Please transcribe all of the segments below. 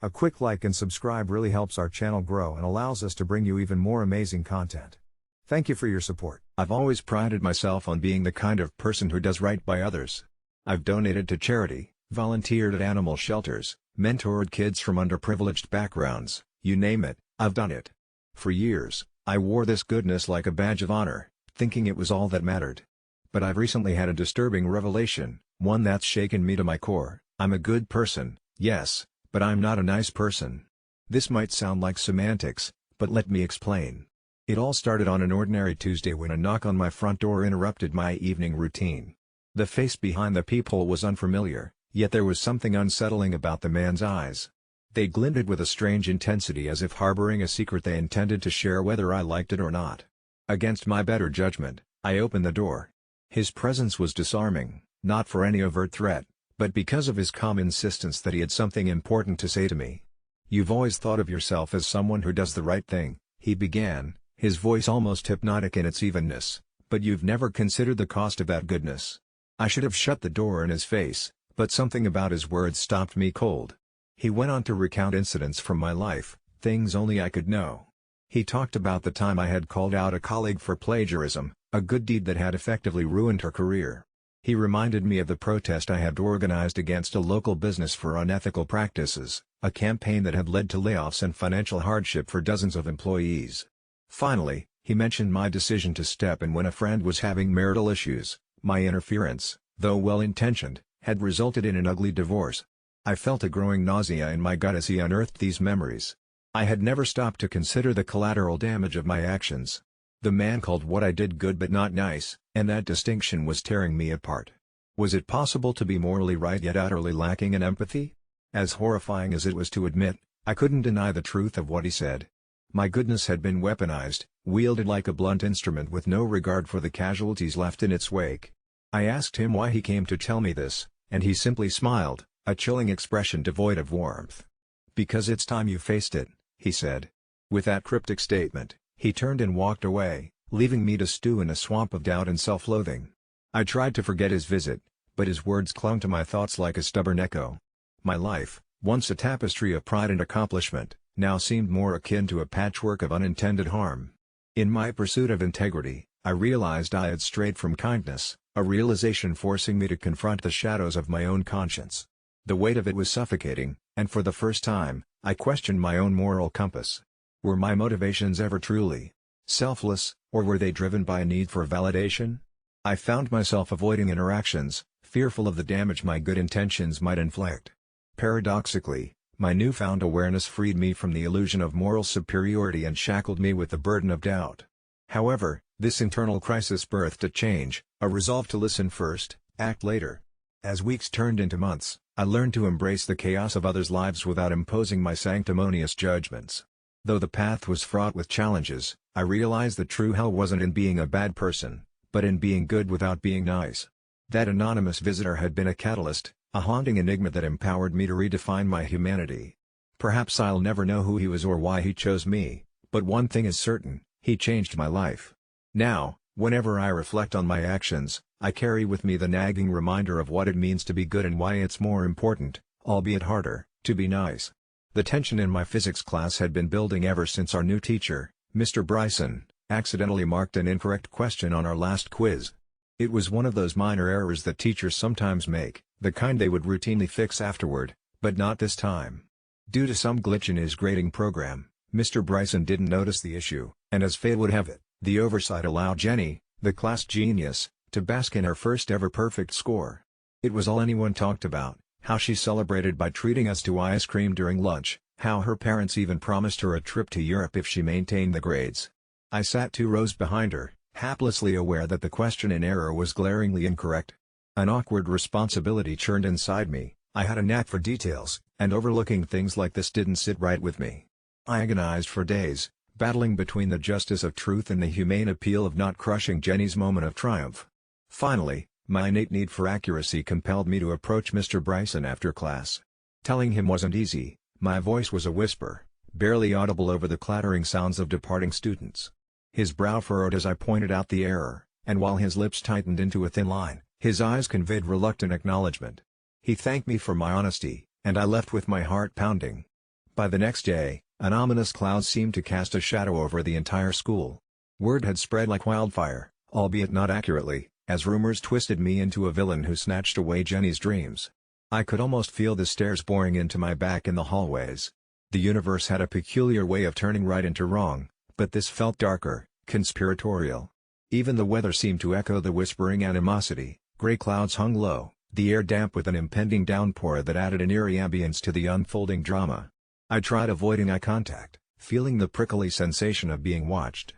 A quick like and subscribe really helps our channel grow and allows us to bring you even more amazing content. Thank you for your support. I've always prided myself on being the kind of person who does right by others. I've donated to charity, volunteered at animal shelters, mentored kids from underprivileged backgrounds, you name it, I've done it. For years, I wore this goodness like a badge of honor, thinking it was all that mattered. But I've recently had a disturbing revelation, one that's shaken me to my core. I'm a good person, yes, but I'm not a nice person. This might sound like semantics, but let me explain. It all started on an ordinary Tuesday when a knock on my front door interrupted my evening routine. The face behind the peephole was unfamiliar, yet there was something unsettling about the man's eyes. They glinted with a strange intensity as if harboring a secret they intended to share whether I liked it or not. Against my better judgment, I opened the door. His presence was disarming, not for any overt threat, but because of his calm insistence that he had something important to say to me. "You've always thought of yourself as someone who does the right thing," he began, his voice almost hypnotic in its evenness, "but you've never considered the cost of that goodness." I should have shut the door in his face, but something about his words stopped me cold. He went on to recount incidents from my life, things only I could know. He talked about the time I had called out a colleague for plagiarism, a good deed that had effectively ruined her career. He reminded me of the protest I had organized against a local business for unethical practices, a campaign that had led to layoffs and financial hardship for dozens of employees. Finally, he mentioned my decision to step in when a friend was having marital issues. My interference, though well-intentioned, had resulted in an ugly divorce. I felt a growing nausea in my gut as he unearthed these memories. I had never stopped to consider the collateral damage of my actions. The man called what I did good but not nice, and that distinction was tearing me apart. Was it possible to be morally right yet utterly lacking in empathy? As horrifying as it was to admit, I couldn't deny the truth of what he said. My goodness had been weaponized, wielded like a blunt instrument with no regard for the casualties left in its wake. I asked him why he came to tell me this, and he simply smiled, a chilling expression devoid of warmth. "Because it's time you faced it," he said. With that cryptic statement, he turned and walked away, leaving me to stew in a swamp of doubt and self-loathing. I tried to forget his visit, but his words clung to my thoughts like a stubborn echo. My life, once a tapestry of pride and accomplishment, now seemed more akin to a patchwork of unintended harm. In my pursuit of integrity, I realized I had strayed from kindness, a realization forcing me to confront the shadows of my own conscience. The weight of it was suffocating, and for the first time, I questioned my own moral compass. Were my motivations ever truly selfless, or were they driven by a need for validation? I found myself avoiding interactions, fearful of the damage my good intentions might inflict. Paradoxically, my newfound awareness freed me from the illusion of moral superiority and shackled me with the burden of doubt. However, this internal crisis birthed a change, a resolve to listen first, act later. As weeks turned into months, I learned to embrace the chaos of others' lives without imposing my sanctimonious judgments. Though the path was fraught with challenges, I realized the true hell wasn't in being a bad person, but in being good without being nice. That anonymous visitor had been a catalyst, a haunting enigma that empowered me to redefine my humanity. Perhaps I'll never know who he was or why he chose me, but one thing is certain, he changed my life. Now, whenever I reflect on my actions, I carry with me the nagging reminder of what it means to be good and why it's more important, albeit harder, to be nice. The tension in my physics class had been building ever since our new teacher, Mr. Bryson, accidentally marked an incorrect question on our last quiz. It was one of those minor errors that teachers sometimes make, the kind they would routinely fix afterward, but not this time. Due to some glitch in his grading program, Mr. Bryson didn't notice the issue, and as fate would have it, the oversight allowed Jenny, the class genius, to bask in her first ever perfect score. It was all anyone talked about, how she celebrated by treating us to ice cream during lunch, how her parents even promised her a trip to Europe if she maintained the grades. I sat 2 rows behind her, haplessly aware that the question in error was glaringly incorrect. An awkward responsibility churned inside me. I had a knack for details, and overlooking things like this didn't sit right with me. I agonized for days, battling between the justice of truth and the humane appeal of not crushing Jenny's moment of triumph. Finally, my innate need for accuracy compelled me to approach Mr. Bryson after class. Telling him wasn't easy. My voice was a whisper, barely audible over the clattering sounds of departing students. His brow furrowed as I pointed out the error, and while his lips tightened into a thin line, his eyes conveyed reluctant acknowledgement. He thanked me for my honesty, and I left with my heart pounding. By the next day, an ominous cloud seemed to cast a shadow over the entire school. Word had spread like wildfire, albeit not accurately, as rumors twisted me into a villain who snatched away Jenny's dreams. I could almost feel the stares boring into my back in the hallways. The universe had a peculiar way of turning right into wrong, but this felt darker, conspiratorial. Even the weather seemed to echo the whispering animosity. Gray clouds hung low, the air damp with an impending downpour that added an eerie ambience to the unfolding drama. I tried avoiding eye contact, feeling the prickly sensation of being watched.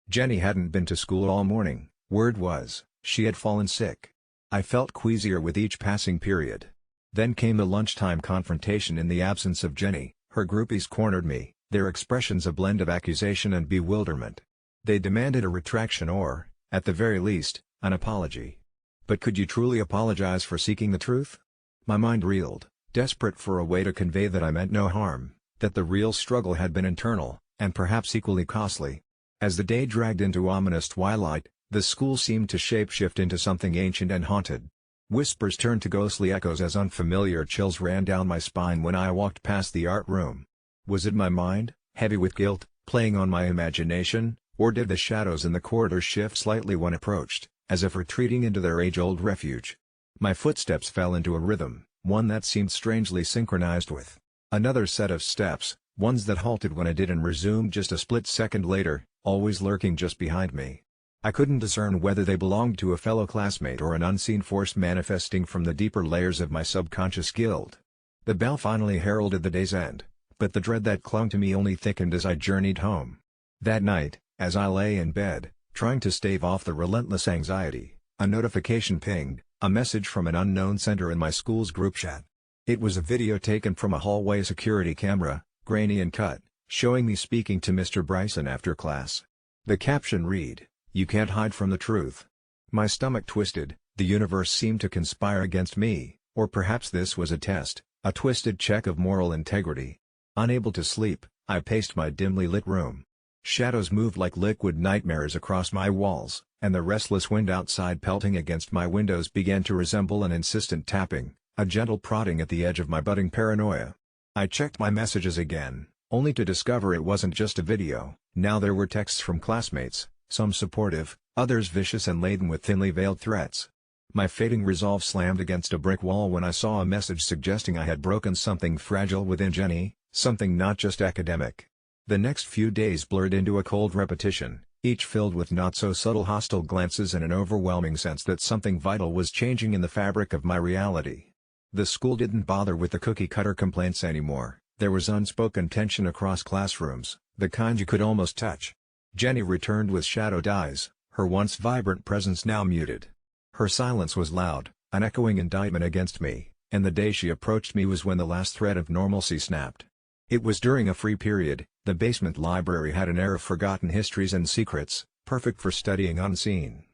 Jenny hadn't been to school all morning. Word was, she had fallen sick. I felt queasier with each passing period. Then came the lunchtime confrontation in the absence of Jenny. Her groupies cornered me, their expressions a blend of accusation and bewilderment. They demanded a retraction or, at the very least, an apology. But could you truly apologize for seeking the truth? My mind reeled, desperate for a way to convey that I meant no harm, that the real struggle had been internal, and perhaps equally costly. As the day dragged into ominous twilight, the school seemed to shape-shift into something ancient and haunted. Whispers turned to ghostly echoes as unfamiliar chills ran down my spine when I walked past the art room. Was it my mind, heavy with guilt, playing on my imagination, or did the shadows in the corridor shift slightly when approached, as if retreating into their age-old refuge? My footsteps fell into a rhythm, one that seemed strangely synchronized with another set of steps, ones that halted when I did and resumed just a split second later, always lurking just behind me. I couldn't discern whether they belonged to a fellow classmate or an unseen force manifesting from the deeper layers of my subconscious guild. The bell finally heralded the day's end, but the dread that clung to me only thickened as I journeyed home. That night, as I lay in bed, trying to stave off the relentless anxiety, a notification pinged, a message from an unknown sender in my school's group chat. It was a video taken from a hallway security camera, grainy and cut, showing me speaking to Mr. Bryson after class. The caption read, "You can't hide from the truth." My stomach twisted, the universe seemed to conspire against me, or perhaps this was a test, a twisted check of moral integrity. Unable to sleep, I paced my dimly lit room. Shadows moved like liquid nightmares across my walls, and the restless wind outside pelting against my windows began to resemble an insistent tapping, a gentle prodding at the edge of my budding paranoia. I checked my messages again, only to discover it wasn't just a video. Now there were texts from classmates, some supportive, others vicious and laden with thinly veiled threats. My fading resolve slammed against a brick wall when I saw a message suggesting I had broken something fragile within Jenny, something not just academic. The next few days blurred into a cold repetition, each filled with not-so-subtle hostile glances and an overwhelming sense that something vital was changing in the fabric of my reality. The school didn't bother with the cookie-cutter complaints anymore. There was unspoken tension across classrooms, the kind you could almost touch. Jenny returned with shadowed eyes, her once vibrant presence now muted. Her silence was loud, an echoing indictment against me, and the day she approached me was when the last thread of normalcy snapped. It was during a free period. The basement library had an air of forgotten histories and secrets, perfect for studying unseen.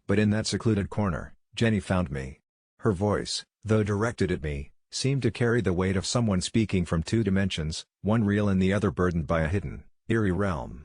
But in that secluded corner, Jenny found me. Her voice, though directed at me, seemed to carry the weight of someone speaking from two dimensions, one real and the other burdened by a hidden, eerie realm.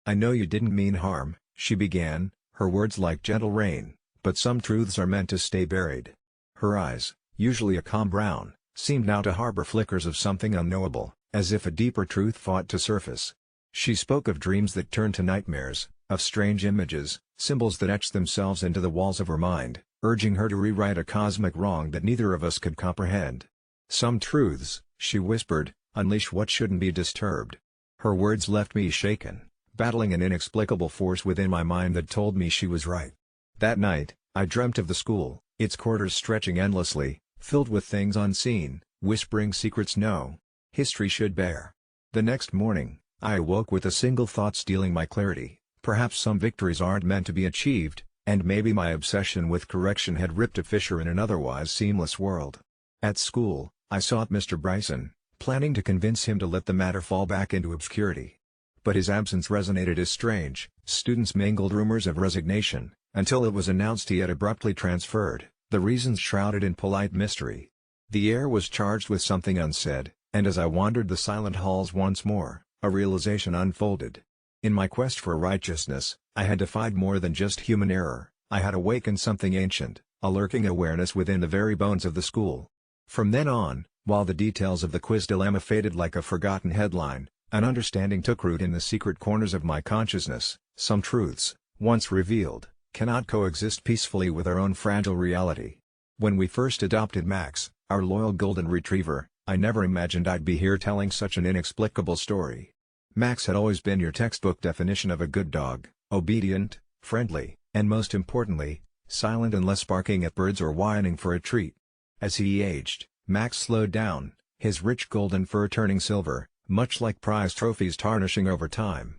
"I know you didn't mean harm," she began, her words like gentle rain, "but some truths are meant to stay buried." Her eyes, usually a calm brown, seemed now to harbor flickers of something unknowable, as if a deeper truth fought to surface. She spoke of dreams that turned to nightmares, of strange images, symbols that etched themselves into the walls of her mind, urging her to rewrite a cosmic wrong that neither of us could comprehend. "Some truths," she whispered, "unleash what shouldn't be disturbed." Her words left me shaken, battling an inexplicable force within my mind that told me she was right. That night, I dreamt of the school, its corridors stretching endlessly, filled with things unseen, whispering secrets no history should bear. The next morning, I awoke with a single thought stealing my clarity: perhaps some victories aren't meant to be achieved, and maybe my obsession with correction had ripped a fissure in an otherwise seamless world. At school, I sought Mr. Bryson, planning to convince him to let the matter fall back into obscurity. But his absence resonated as strange. Students mingled rumors of resignation, until it was announced he had abruptly transferred, the reasons shrouded in polite mystery. The air was charged with something unsaid, and as I wandered the silent halls once more, a realization unfolded. In my quest for righteousness, I had defied more than just human error. I had awakened something ancient, a lurking awareness within the very bones of the school. From then on, While the details of the quiz dilemma faded like a forgotten headline, an understanding took root in the secret corners of my consciousness. Some truths, once revealed, cannot coexist peacefully with our own fragile reality. When we first adopted Max, our loyal golden retriever, I never imagined I'd be here telling such an inexplicable story. Max had always been your textbook definition of a good dog: obedient, friendly, and most importantly, silent unless barking at birds or whining for a treat. As he aged, Max slowed down, his rich golden fur turning silver, much like prize trophies tarnishing over time.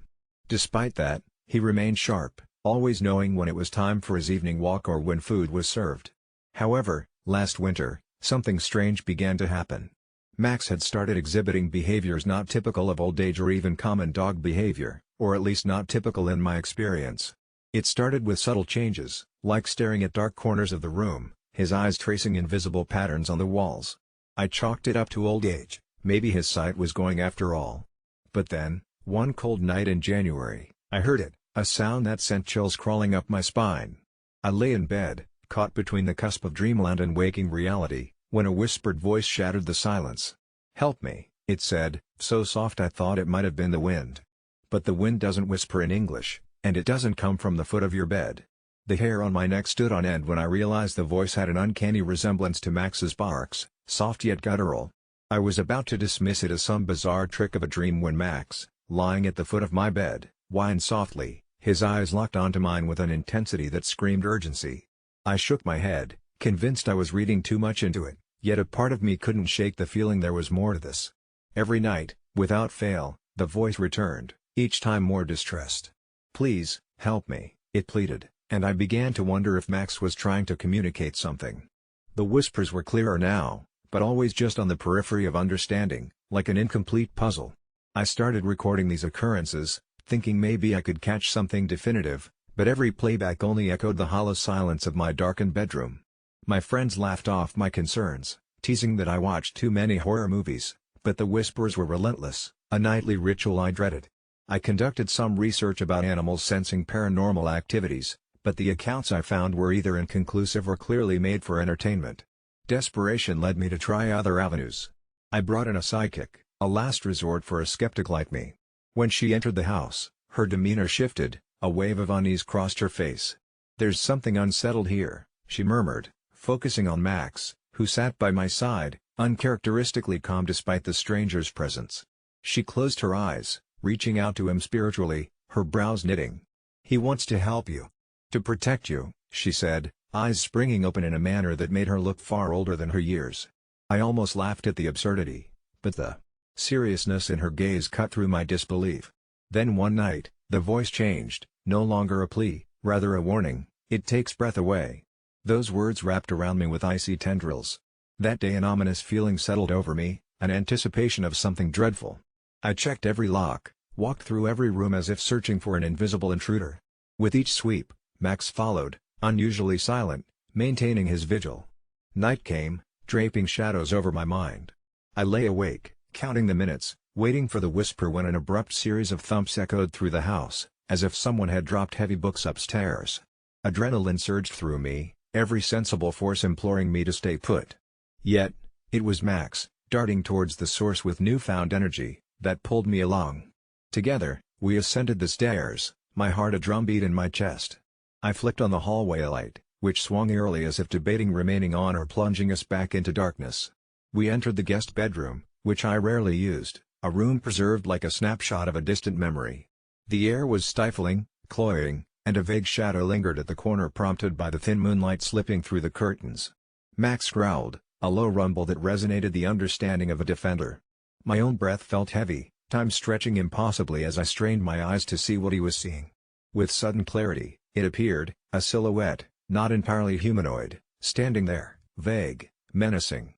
Despite that, he remained sharp, always knowing when it was time for his evening walk or when food was served. However, last winter, something strange began to happen. Max had started exhibiting behaviors not typical of old age or even common dog behavior, or at least not typical in my experience. It started with subtle changes, like staring at dark corners of the room, his eyes tracing invisible patterns on the walls. I chalked it up to old age, maybe his sight was going after all. But then, one cold night in January, I heard it, a sound that sent chills crawling up my spine. I lay in bed, caught between the cusp of dreamland and waking reality, when a whispered voice shattered the silence. "Help me," it said, so soft I thought it might have been the wind. But the wind doesn't whisper in English, and it doesn't come from the foot of your bed. The hair on my neck stood on end when I realized the voice had an uncanny resemblance to Max's barks, soft yet guttural. I was about to dismiss it as some bizarre trick of a dream when Max, lying at the foot of my bed, whined softly, his eyes locked onto mine with an intensity that screamed urgency. I shook my head, convinced I was reading too much into it, yet a part of me couldn't shake the feeling there was more to this. Every night, without fail, the voice returned, each time more distressed. "Please, help me," it pleaded, and I began to wonder if Max was trying to communicate something. The whispers were clearer now, but always just on the periphery of understanding, like an incomplete puzzle. I started recording these occurrences, thinking maybe I could catch something definitive, but every playback only echoed the hollow silence of my darkened bedroom. My friends laughed off my concerns, teasing that I watched too many horror movies, but the whispers were relentless, a nightly ritual I dreaded. I conducted some research about animals sensing paranormal activities, but the accounts I found were either inconclusive or clearly made for entertainment. Desperation led me to try other avenues. I brought in a psychic, a last resort for a skeptic like me. When she entered the house, her demeanor shifted, a wave of unease crossed her face. "There's something unsettled here," she murmured, focusing on Max, who sat by my side, uncharacteristically calm despite the stranger's presence. She closed her eyes, reaching out to him spiritually, her brows knitting. "He wants to help you. To protect you," she said, eyes springing open in a manner that made her look far older than her years. I almost laughed at the absurdity, but the seriousness in her gaze cut through my disbelief. Then one night, the voice changed, no longer a plea, rather a warning: "It takes breath away." Those words wrapped around me with icy tendrils. That day an ominous feeling settled over me, an anticipation of something dreadful. I checked every lock, walked through every room as if searching for an invisible intruder. With each sweep, Max followed, unusually silent, maintaining his vigil. Night came, draping shadows over my mind. I lay awake, counting the minutes, waiting for the whisper when an abrupt series of thumps echoed through the house, as if someone had dropped heavy books upstairs. Adrenaline surged through me, every sensible force imploring me to stay put. Yet, it was Max, darting towards the source with newfound energy, that pulled me along. Together, we ascended the stairs, my heart a drumbeat in my chest. I flicked on the hallway light, which swung eerily as if debating remaining on or plunging us back into darkness. We entered the guest bedroom, which I rarely used, a room preserved like a snapshot of a distant memory. The air was stifling, cloying, and a vague shadow lingered at the corner prompted by the thin moonlight slipping through the curtains. Max growled, a low rumble that resonated the understanding of a defender. My own breath felt heavy, time stretching impossibly as I strained my eyes to see what he was seeing. With sudden clarity, it appeared, a silhouette, not entirely humanoid, standing there, vague, menacing.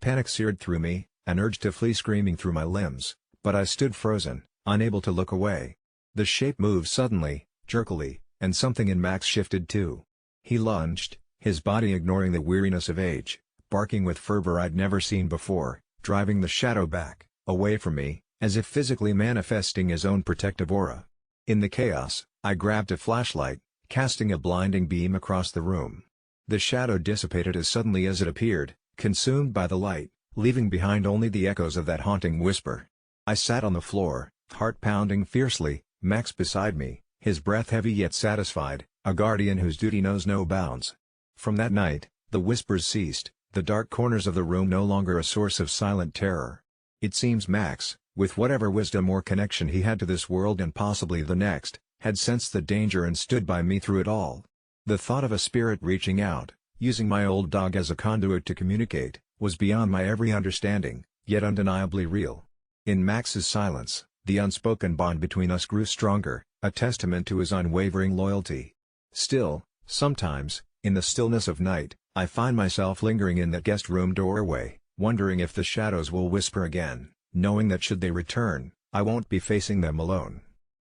Panic seared through me, an urge to flee screaming through my limbs, but I stood frozen, unable to look away. The shape moved suddenly, jerkily, and something in Max shifted too. He lunged, his body ignoring the weariness of age, barking with fervor I'd never seen before, driving the shadow back, away from me, as if physically manifesting his own protective aura. In the chaos, I grabbed a flashlight, casting a blinding beam across the room. The shadow dissipated as suddenly as it appeared, consumed by the light, leaving behind only the echoes of that haunting whisper. I sat on the floor, heart pounding fiercely, Max beside me, his breath heavy yet satisfied, a guardian whose duty knows no bounds. From that night, the whispers ceased, the dark corners of the room no longer a source of silent terror. It seems Max, with whatever wisdom or connection he had to this world and possibly the next, had sensed the danger and stood by me through it all. The thought of a spirit reaching out, using my old dog as a conduit to communicate, was beyond my every understanding, yet undeniably real. In Max's silence, the unspoken bond between us grew stronger, a testament to his unwavering loyalty. Still, sometimes, in the stillness of night, I find myself lingering in that guest room doorway, wondering if the shadows will whisper again, knowing that should they return, I won't be facing them alone.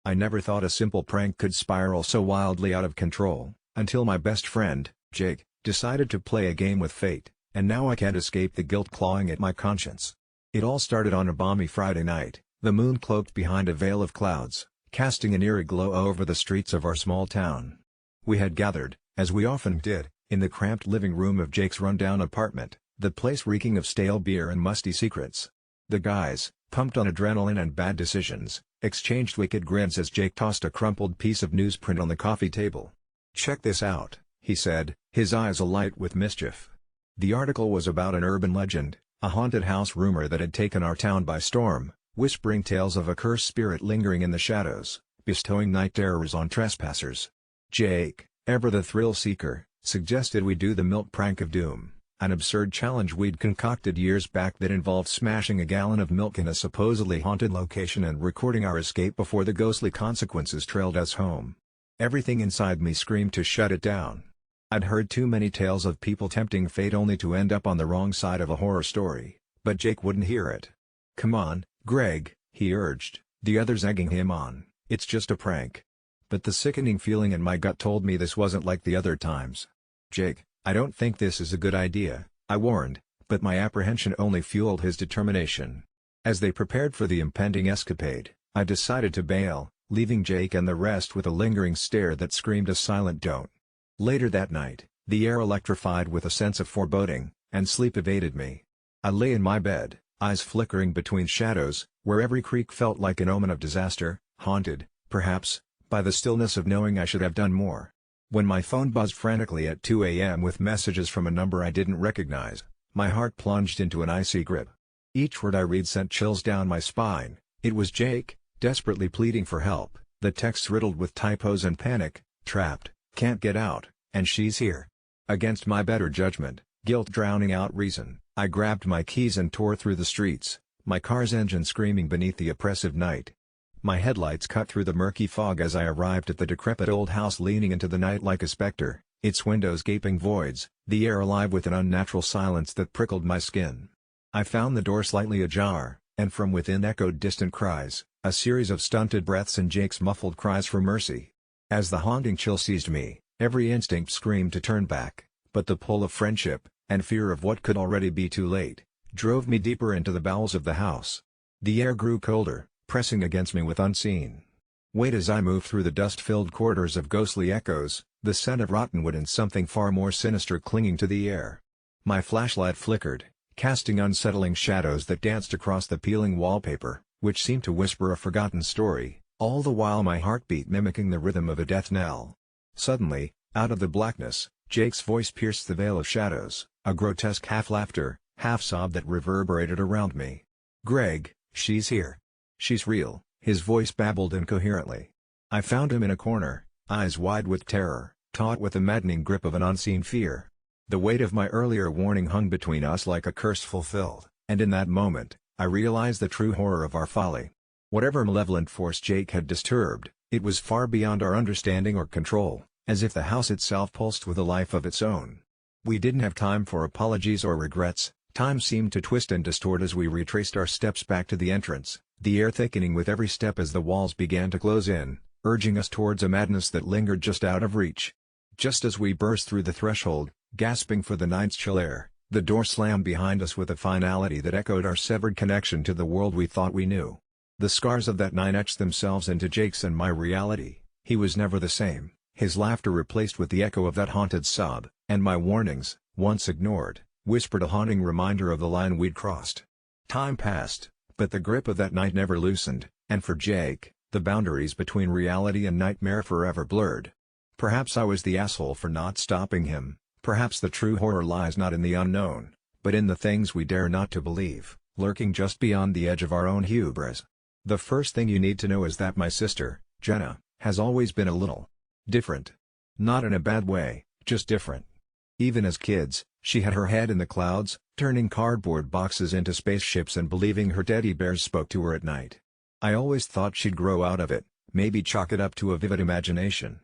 I never thought a simple prank could spiral so wildly out of control, until my best friend, Jake, decided to play a game with fate, and now I can't escape the guilt clawing at my conscience. It all started on a balmy Friday night, the moon cloaked behind a veil of clouds, casting an eerie glow over the streets of our small town. We had gathered, as we often did, in the cramped living room of Jake's rundown apartment, the place reeking of stale beer and musty secrets. The guys, pumped on adrenaline and bad decisions, exchanged wicked grins as Jake tossed a crumpled piece of newsprint on the coffee table. "Check this out," he said, his eyes alight with mischief. The article was about an urban legend, a haunted house rumor that had taken our town by storm, whispering tales of a cursed spirit lingering in the shadows, bestowing night terrors on trespassers. Jake, ever the thrill seeker, suggested we do the milk prank of doom, an absurd challenge we'd concocted years back that involved smashing a gallon of milk in a supposedly haunted location and recording our escape before the ghostly consequences trailed us home. Everything inside me screamed to shut it down. I'd heard too many tales of people tempting fate only to end up on the wrong side of a horror story, but Jake wouldn't hear it. "Come on, Greg," he urged, the others egging him on, "it's just a prank." But the sickening feeling in my gut told me this wasn't like the other times. "Jake, I don't think this is a good idea," I warned, but my apprehension only fueled his determination. As they prepared for the impending escapade, I decided to bail, leaving Jake and the rest with a lingering stare that screamed a silent don't. Later that night, the air electrified with a sense of foreboding, and sleep evaded me. I lay in my bed, eyes flickering between shadows, where every creak felt like an omen of disaster, haunted, perhaps, by the stillness of knowing I should have done more. When my phone buzzed frantically at 2 a.m. with messages from a number I didn't recognize, my heart plunged into an icy grip. Each word I read sent chills down my spine. It was Jake, desperately pleading for help, the texts riddled with typos and panic, "Trapped, can't get out, and she's here." Against my better judgment, guilt drowning out reason, I grabbed my keys and tore through the streets, my car's engine screaming beneath the oppressive night. My headlights cut through the murky fog as I arrived at the decrepit old house leaning into the night like a specter, its windows gaping voids, the air alive with an unnatural silence that prickled my skin. I found the door slightly ajar, and from within echoed distant cries, a series of stunted breaths and Jake's muffled cries for mercy. As the haunting chill seized me, every instinct screamed to turn back, but the pull of friendship, and fear of what could already be too late, drove me deeper into the bowels of the house. The air grew colder, pressing against me with unseen weight as I moved through the dust-filled corridors of ghostly echoes, the scent of rottenwood and something far more sinister clinging to the air. My flashlight flickered, casting unsettling shadows that danced across the peeling wallpaper, which seemed to whisper a forgotten story, all the while my heartbeat mimicking the rhythm of a death knell. Suddenly, out of the blackness, Jake's voice pierced the veil of shadows, a grotesque half-laughter, half-sob that reverberated around me. "Greg, she's here. She's real," his voice babbled incoherently. I found him in a corner, eyes wide with terror, taut with the maddening grip of an unseen fear. The weight of my earlier warning hung between us like a curse fulfilled, and in that moment, I realized the true horror of our folly. Whatever malevolent force Jake had disturbed, it was far beyond our understanding or control, as if the house itself pulsed with a life of its own. We didn't have time for apologies or regrets. Time seemed to twist and distort as we retraced our steps back to the entrance, the air thickening with every step as the walls began to close in, urging us towards a madness that lingered just out of reach. Just as we burst through the threshold, gasping for the night's chill air, the door slammed behind us with a finality that echoed our severed connection to the world we thought we knew. The scars of that night etched themselves into Jake's and my reality. He was never the same, his laughter replaced with the echo of that haunted sob, and my warnings, once ignored, whispered a haunting reminder of the line we'd crossed. Time passed, but the grip of that night never loosened, and for Jake, the boundaries between reality and nightmare forever blurred. Perhaps I was the asshole for not stopping him, perhaps the true horror lies not in the unknown, but in the things we dare not to believe, lurking just beyond the edge of our own hubris. The first thing you need to know is that my sister, Jenna, has always been a little different. Not in a bad way, just different. Even as kids, she had her head in the clouds, turning cardboard boxes into spaceships and believing her teddy bears spoke to her at night. I always thought she'd grow out of it, maybe chalk it up to a vivid imagination.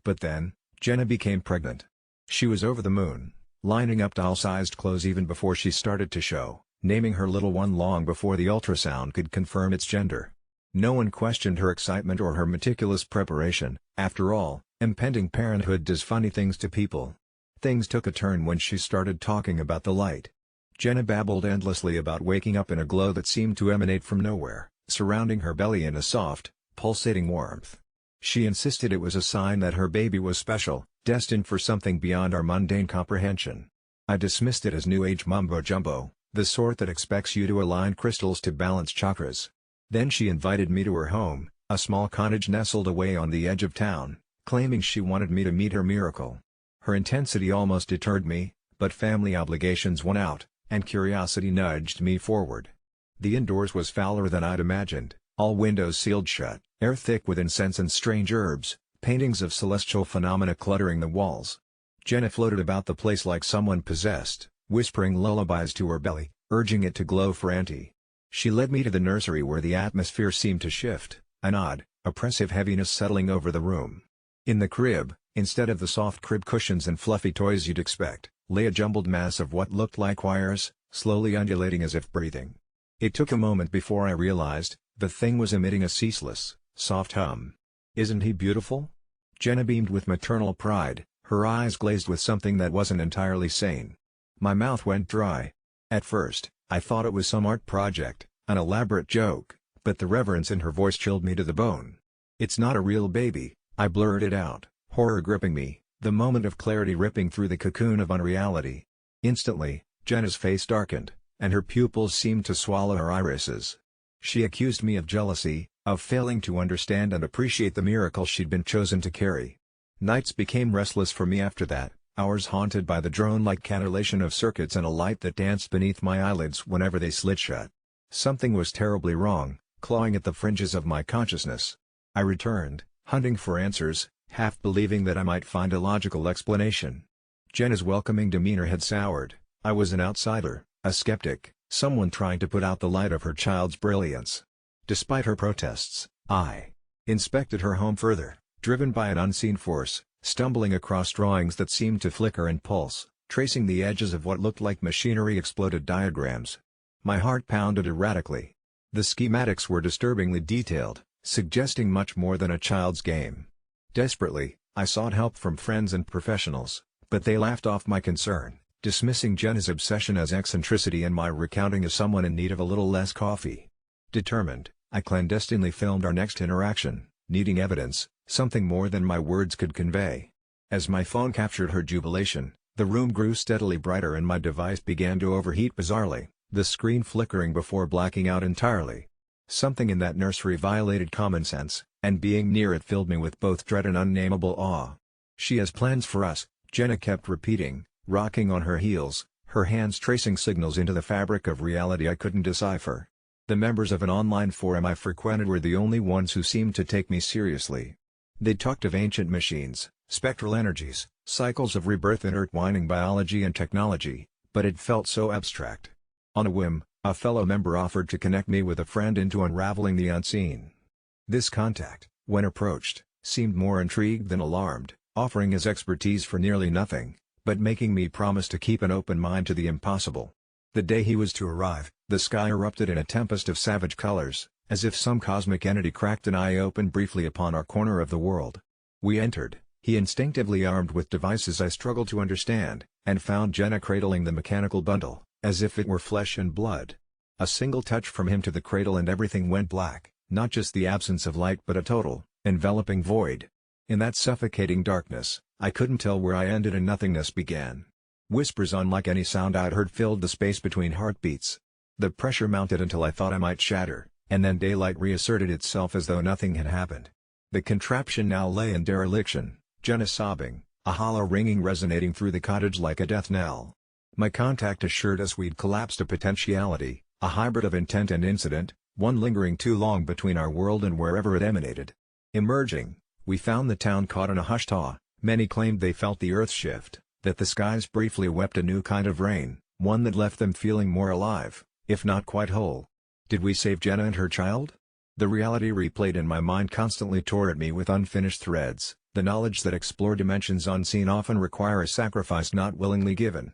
But then, Jenna became pregnant. She was over the moon, lining up doll-sized clothes even before she started to show, naming her little one long before the ultrasound could confirm its gender. No one questioned her excitement or her meticulous preparation. After all, impending parenthood does funny things to people. Things took a turn when she started talking about the light. Jenna babbled endlessly about waking up in a glow that seemed to emanate from nowhere, surrounding her belly in a soft, pulsating warmth. She insisted it was a sign that her baby was special, destined for something beyond our mundane comprehension. I dismissed it as New Age mumbo-jumbo, the sort that expects you to align crystals to balance chakras. Then she invited me to her home, a small cottage nestled away on the edge of town, claiming she wanted me to meet her miracle. Her intensity almost deterred me, but family obligations won out, and curiosity nudged me forward. The indoors was fouler than I'd imagined, all windows sealed shut, air thick with incense and strange herbs, paintings of celestial phenomena cluttering the walls. Jenna floated about the place like someone possessed, whispering lullabies to her belly, urging it to glow for Auntie. She led me to the nursery where the atmosphere seemed to shift, an odd, oppressive heaviness settling over the room. In the crib, instead of the soft crib cushions and fluffy toys you'd expect, lay a jumbled mass of what looked like wires, slowly undulating as if breathing. It took a moment before I realized, the thing was emitting a ceaseless, soft hum. "Isn't he beautiful?" Jenna beamed with maternal pride, her eyes glazed with something that wasn't entirely sane. My mouth went dry. At first, I thought it was some art project, an elaborate joke, but the reverence in her voice chilled me to the bone. "It's not a real baby," I blurted out, horror gripping me, the moment of clarity ripping through the cocoon of unreality. Instantly, Jenna's face darkened, and her pupils seemed to swallow her irises. She accused me of jealousy, of failing to understand and appreciate the miracle she'd been chosen to carry. Nights became restless for me after that, hours haunted by the drone-like cannulation of circuits and a light that danced beneath my eyelids whenever they slid shut. Something was terribly wrong, clawing at the fringes of my consciousness. I returned, hunting for answers, half believing that I might find a logical explanation. Jenna's welcoming demeanor had soured. I was an outsider, a skeptic, someone trying to put out the light of her child's brilliance. Despite her protests, I inspected her home further, driven by an unseen force, stumbling across drawings that seemed to flicker and pulse, tracing the edges of what looked like machinery-exploded diagrams. My heart pounded erratically. The schematics were disturbingly detailed, suggesting much more than a child's game. Desperately, I sought help from friends and professionals, but they laughed off my concern, dismissing Jenna's obsession as eccentricity and my recounting as someone in need of a little less coffee. Determined, I clandestinely filmed our next interaction, needing evidence, something more than my words could convey. As my phone captured her jubilation, the room grew steadily brighter and my device began to overheat bizarrely, the screen flickering before blacking out entirely. Something in that nursery violated common sense, and being near it filled me with both dread and unnamable awe. "She has plans for us," Jenna kept repeating, rocking on her heels, her hands tracing signals into the fabric of reality I couldn't decipher. The members of an online forum I frequented were the only ones who seemed to take me seriously. They talked of ancient machines, spectral energies, cycles of rebirth, intertwining biology and technology, but it felt so abstract. On a whim, a fellow member offered to connect me with a friend into unraveling the unseen. This contact, when approached, seemed more intrigued than alarmed, offering his expertise for nearly nothing, but making me promise to keep an open mind to the impossible. The day he was to arrive, the sky erupted in a tempest of savage colors, as if some cosmic entity cracked an eye open briefly upon our corner of the world. We entered, he instinctively armed with devices I struggled to understand, and found Jenna cradling the mechanical bundle, as if it were flesh and blood. A single touch from him to the cradle and everything went black, not just the absence of light but a total, enveloping void. In that suffocating darkness, I couldn't tell where I ended and nothingness began. Whispers unlike any sound I'd heard filled the space between heartbeats. The pressure mounted until I thought I might shatter, and then daylight reasserted itself as though nothing had happened. The contraption now lay in dereliction, Jenna sobbing, a hollow ringing resonating through the cottage like a death knell. My contact assured us we'd collapsed a potentiality, a hybrid of intent and incident, one lingering too long between our world and wherever it emanated. Emerging, we found the town caught in a hushed awe. Many claimed they felt the earth shift, that the skies briefly wept a new kind of rain, one that left them feeling more alive, if not quite whole. Did we save Jenna and her child? The reality replayed in my mind constantly tore at me with unfinished threads, the knowledge that explore dimensions unseen often require a sacrifice not willingly given.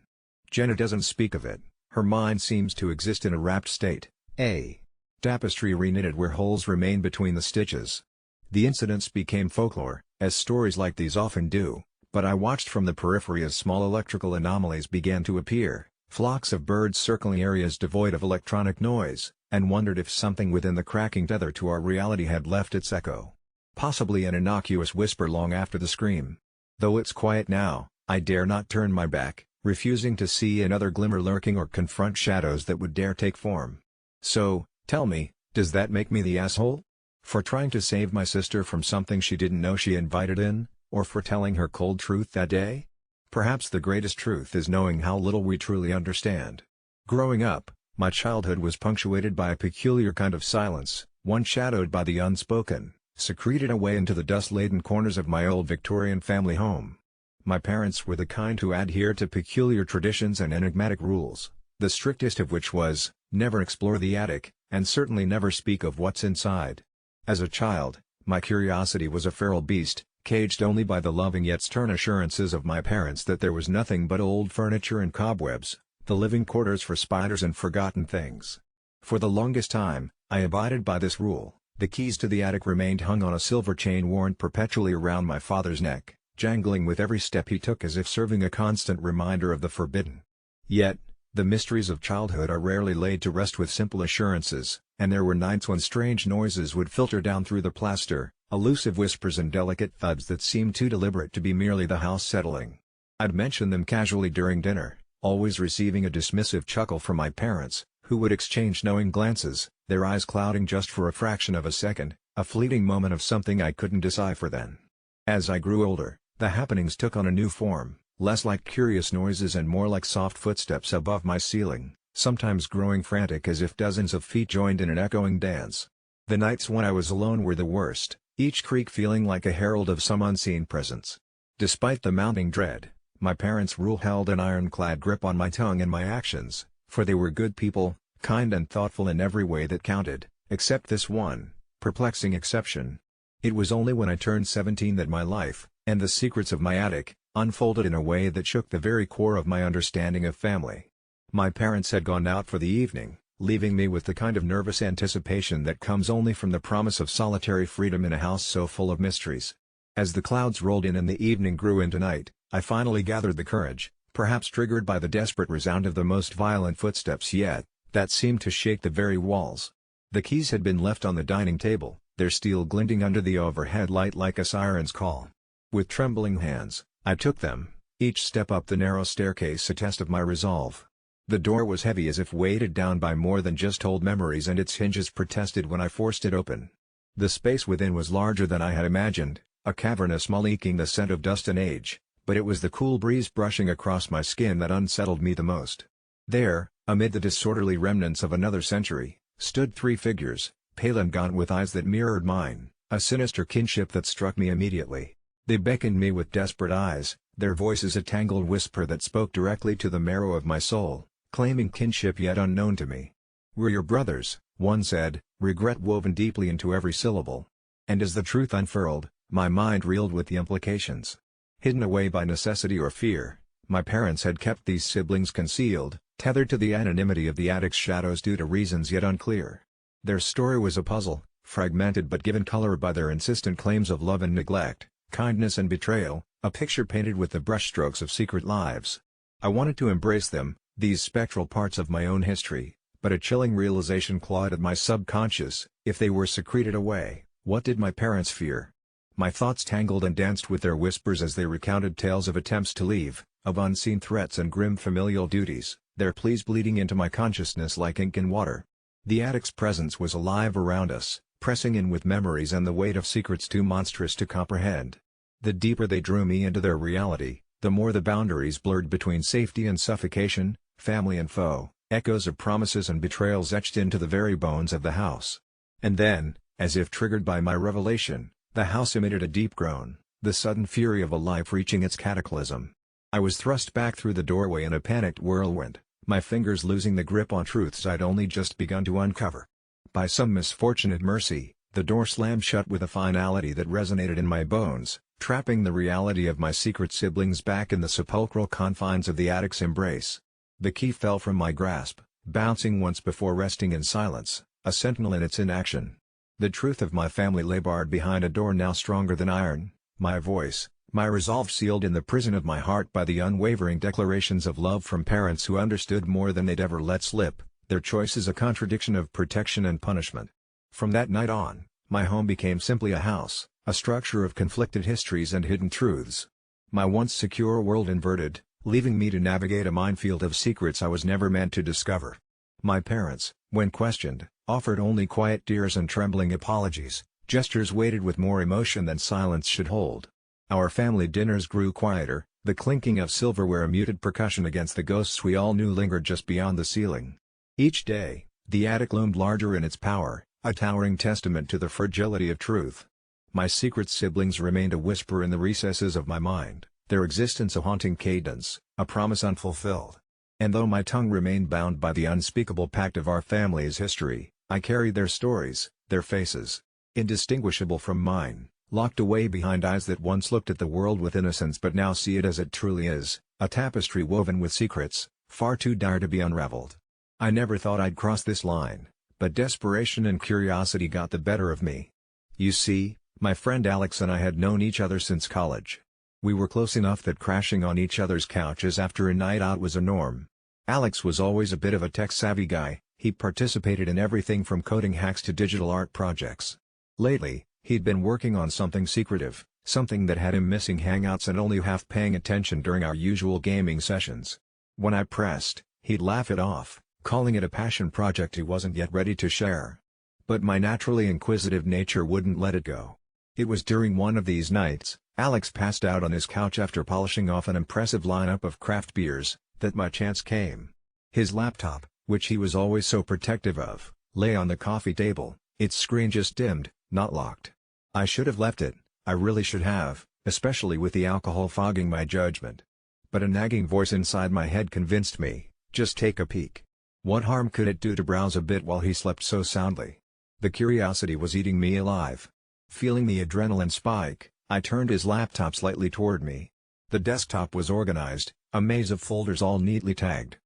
Jenna doesn't speak of it, her mind seems to exist in a wrapped state, a tapestry reknitted where holes remain between the stitches. The incidents became folklore, as stories like these often do, but I watched from the periphery as small electrical anomalies began to appear, flocks of birds circling areas devoid of electronic noise, and wondered if something within the cracking tether to our reality had left its echo. Possibly an innocuous whisper long after the scream. Though it's quiet now, I dare not turn my back, refusing to see another glimmer lurking or confront shadows that would dare take form. So, tell me, does that make me the asshole? For trying to save my sister from something she didn't know she invited in, or for telling her cold truth that day? Perhaps the greatest truth is knowing how little we truly understand. Growing up, my childhood was punctuated by a peculiar kind of silence, one shadowed by the unspoken, secreted away into the dust-laden corners of my old Victorian family home. My parents were the kind who adhered to peculiar traditions and enigmatic rules, the strictest of which was, never explore the attic, and certainly never speak of what's inside. As a child, my curiosity was a feral beast, caged only by the loving yet stern assurances of my parents that there was nothing but old furniture and cobwebs, the living quarters for spiders and forgotten things. For the longest time, I abided by this rule. The keys to the attic remained hung on a silver chain worn perpetually around my father's neck, jangling with every step he took as if serving a constant reminder of the forbidden. Yet, the mysteries of childhood are rarely laid to rest with simple assurances, and there were nights when strange noises would filter down through the plaster, elusive whispers and delicate thuds that seemed too deliberate to be merely the house settling. I'd mention them casually during dinner, always receiving a dismissive chuckle from my parents, who would exchange knowing glances, their eyes clouding just for a fraction of a second, a fleeting moment of something I couldn't decipher then. As I grew older, the happenings took on a new form, less like curious noises and more like soft footsteps above my ceiling, sometimes growing frantic as if dozens of feet joined in an echoing dance. The nights when I was alone were the worst, each creak feeling like a herald of some unseen presence. Despite the mounting dread, my parents' rule held an ironclad grip on my tongue and my actions, for they were good people, kind and thoughtful in every way that counted, except this one, perplexing exception. It was only when I turned 17 that my life, and the secrets of my attic, unfolded in a way that shook the very core of my understanding of family. My parents had gone out for the evening, leaving me with the kind of nervous anticipation that comes only from the promise of solitary freedom in a house so full of mysteries. As the clouds rolled in and the evening grew into night, I finally gathered the courage, perhaps triggered by the desperate resound of the most violent footsteps yet, that seemed to shake the very walls. The keys had been left on the dining table, their steel glinting under the overhead light like a siren's call. With trembling hands, I took them, each step up the narrow staircase a test of my resolve. The door was heavy as if weighted down by more than just old memories, and its hinges protested when I forced it open. The space within was larger than I had imagined, a cavernous maw leaking the scent of dust and age, but it was the cool breeze brushing across my skin that unsettled me the most. There, amid the disorderly remnants of another century, stood three figures, pale and gaunt with eyes that mirrored mine, a sinister kinship that struck me immediately. They beckoned me with desperate eyes, their voices a tangled whisper that spoke directly to the marrow of my soul, claiming kinship yet unknown to me. "We're your brothers," one said, regret woven deeply into every syllable. And as the truth unfurled, my mind reeled with the implications. Hidden away by necessity or fear, my parents had kept these siblings concealed, tethered to the anonymity of the attic's shadows due to reasons yet unclear. Their story was a puzzle, fragmented but given color by their insistent claims of love and neglect, kindness and betrayal, a picture painted with the brushstrokes of secret lives. I wanted to embrace them, these spectral parts of my own history, but a chilling realization clawed at my subconscious: if they were secreted away, what did my parents fear? My thoughts tangled and danced with their whispers as they recounted tales of attempts to leave, of unseen threats and grim familial duties, their pleas bleeding into my consciousness like ink in water. The attic's presence was alive around us, pressing in with memories and the weight of secrets too monstrous to comprehend. The deeper they drew me into their reality, the more the boundaries blurred between safety and suffocation, family and foe, echoes of promises and betrayals etched into the very bones of the house. And then, as if triggered by my revelation, the house emitted a deep groan, the sudden fury of a life reaching its cataclysm. I was thrust back through the doorway in a panicked whirlwind, my fingers losing the grip on truths I'd only just begun to uncover. By some misfortunate mercy, the door slammed shut with a finality that resonated in my bones, trapping the reality of my secret siblings back in the sepulchral confines of the attic's embrace. The key fell from my grasp, bouncing once before resting in silence, a sentinel in its inaction. The truth of my family lay barred behind a door now stronger than iron, my voice, my resolve sealed in the prison of my heart by the unwavering declarations of love from parents who understood more than they'd ever let slip, their choices a contradiction of protection and punishment. From that night on, my home became simply a house, a structure of conflicted histories and hidden truths. My once secure world inverted, leaving me to navigate a minefield of secrets I was never meant to discover. My parents, when questioned, offered only quiet tears and trembling apologies, gestures weighted with more emotion than silence should hold. Our family dinners grew quieter, the clinking of silverware muted percussion against the ghosts we all knew lingered just beyond the ceiling. Each day, the attic loomed larger in its power, a towering testament to the fragility of truth. My secret siblings remained a whisper in the recesses of my mind, their existence a haunting cadence, a promise unfulfilled. And though my tongue remained bound by the unspeakable pact of our family's history, I carried their stories, their faces, indistinguishable from mine, locked away behind eyes that once looked at the world with innocence but now see it as it truly is, a tapestry woven with secrets, far too dire to be unraveled. I never thought I'd cross this line, but desperation and curiosity got the better of me. You see, my friend Alex and I had known each other since college. We were close enough that crashing on each other's couches after a night out was a norm. Alex was always a bit of a tech-savvy guy, he participated in everything from coding hacks to digital art projects. Lately, he'd been working on something secretive, something that had him missing hangouts and only half paying attention during our usual gaming sessions. When I pressed, he'd laugh it off, calling it a passion project he wasn't yet ready to share. But my naturally inquisitive nature wouldn't let it go. It was during one of these nights, Alex passed out on his couch after polishing off an impressive lineup of craft beers, that my chance came. His laptop, which he was always so protective of, lay on the coffee table, its screen just dimmed, not locked. I should have left it, I really should have, especially with the alcohol fogging my judgment. But a nagging voice inside my head convinced me, just take a peek. What harm could it do to browse a bit while he slept so soundly? The curiosity was eating me alive. Feeling the adrenaline spike, I turned his laptop slightly toward me. The desktop was organized, a maze of folders all neatly tagged.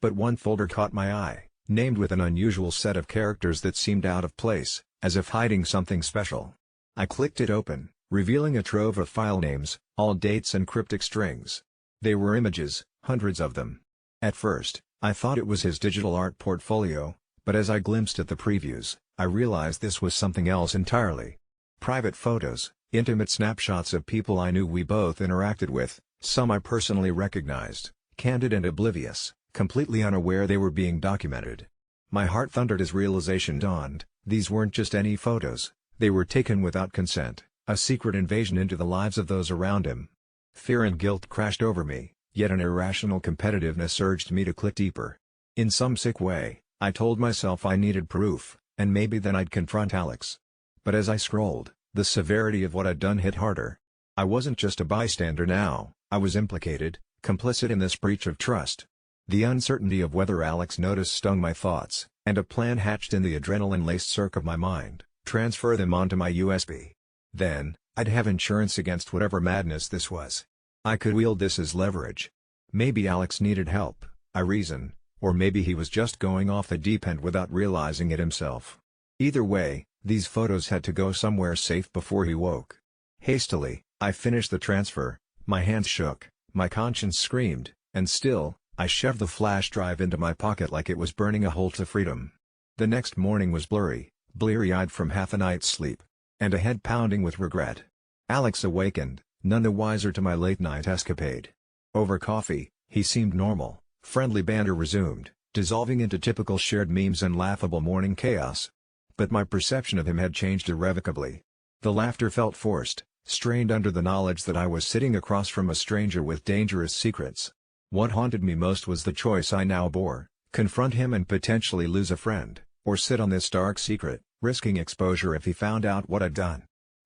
But one folder caught my eye, named with an unusual set of characters that seemed out of place, as if hiding something special. I clicked it open, revealing a trove of file names, all dates and cryptic strings. They were images, hundreds of them. At first, I thought it was his digital art portfolio, but as I glimpsed at the previews, I realized this was something else entirely. Private photos, intimate snapshots of people I knew we both interacted with, some I personally recognized, candid and oblivious, completely unaware they were being documented. My heart thundered as realization dawned, these weren't just any photos, they were taken without consent, a secret invasion into the lives of those around him. Fear and guilt crashed over me, yet an irrational competitiveness urged me to click deeper. In some sick way, I told myself I needed proof, and maybe then I'd confront Alex. But as I scrolled, the severity of what I'd done hit harder. I wasn't just a bystander now, I was implicated, complicit in this breach of trust. The uncertainty of whether Alex noticed stung my thoughts, and a plan hatched in the adrenaline-laced cirque of my mind, transfer them onto my USB. Then, I'd have insurance against whatever madness this was. I could wield this as leverage. Maybe Alex needed help, I reasoned, or maybe he was just going off the deep end without realizing it himself. Either way, these photos had to go somewhere safe before he woke. Hastily, I finished the transfer, my hands shook, my conscience screamed, and still, I shoved the flash drive into my pocket like it was burning a hole to freedom. The next morning was blurry, bleary-eyed from half a night's sleep, and a head pounding with regret. Alex awakened, none the wiser to my late-night escapade. Over coffee, he seemed normal. Friendly banter resumed, dissolving into typical shared memes and laughable morning chaos. But my perception of him had changed irrevocably. The laughter felt forced, strained under the knowledge that I was sitting across from a stranger with dangerous secrets. What haunted me most was the choice I now bore: confront him and potentially lose a friend, or sit on this dark secret, risking exposure if he found out what I'd done.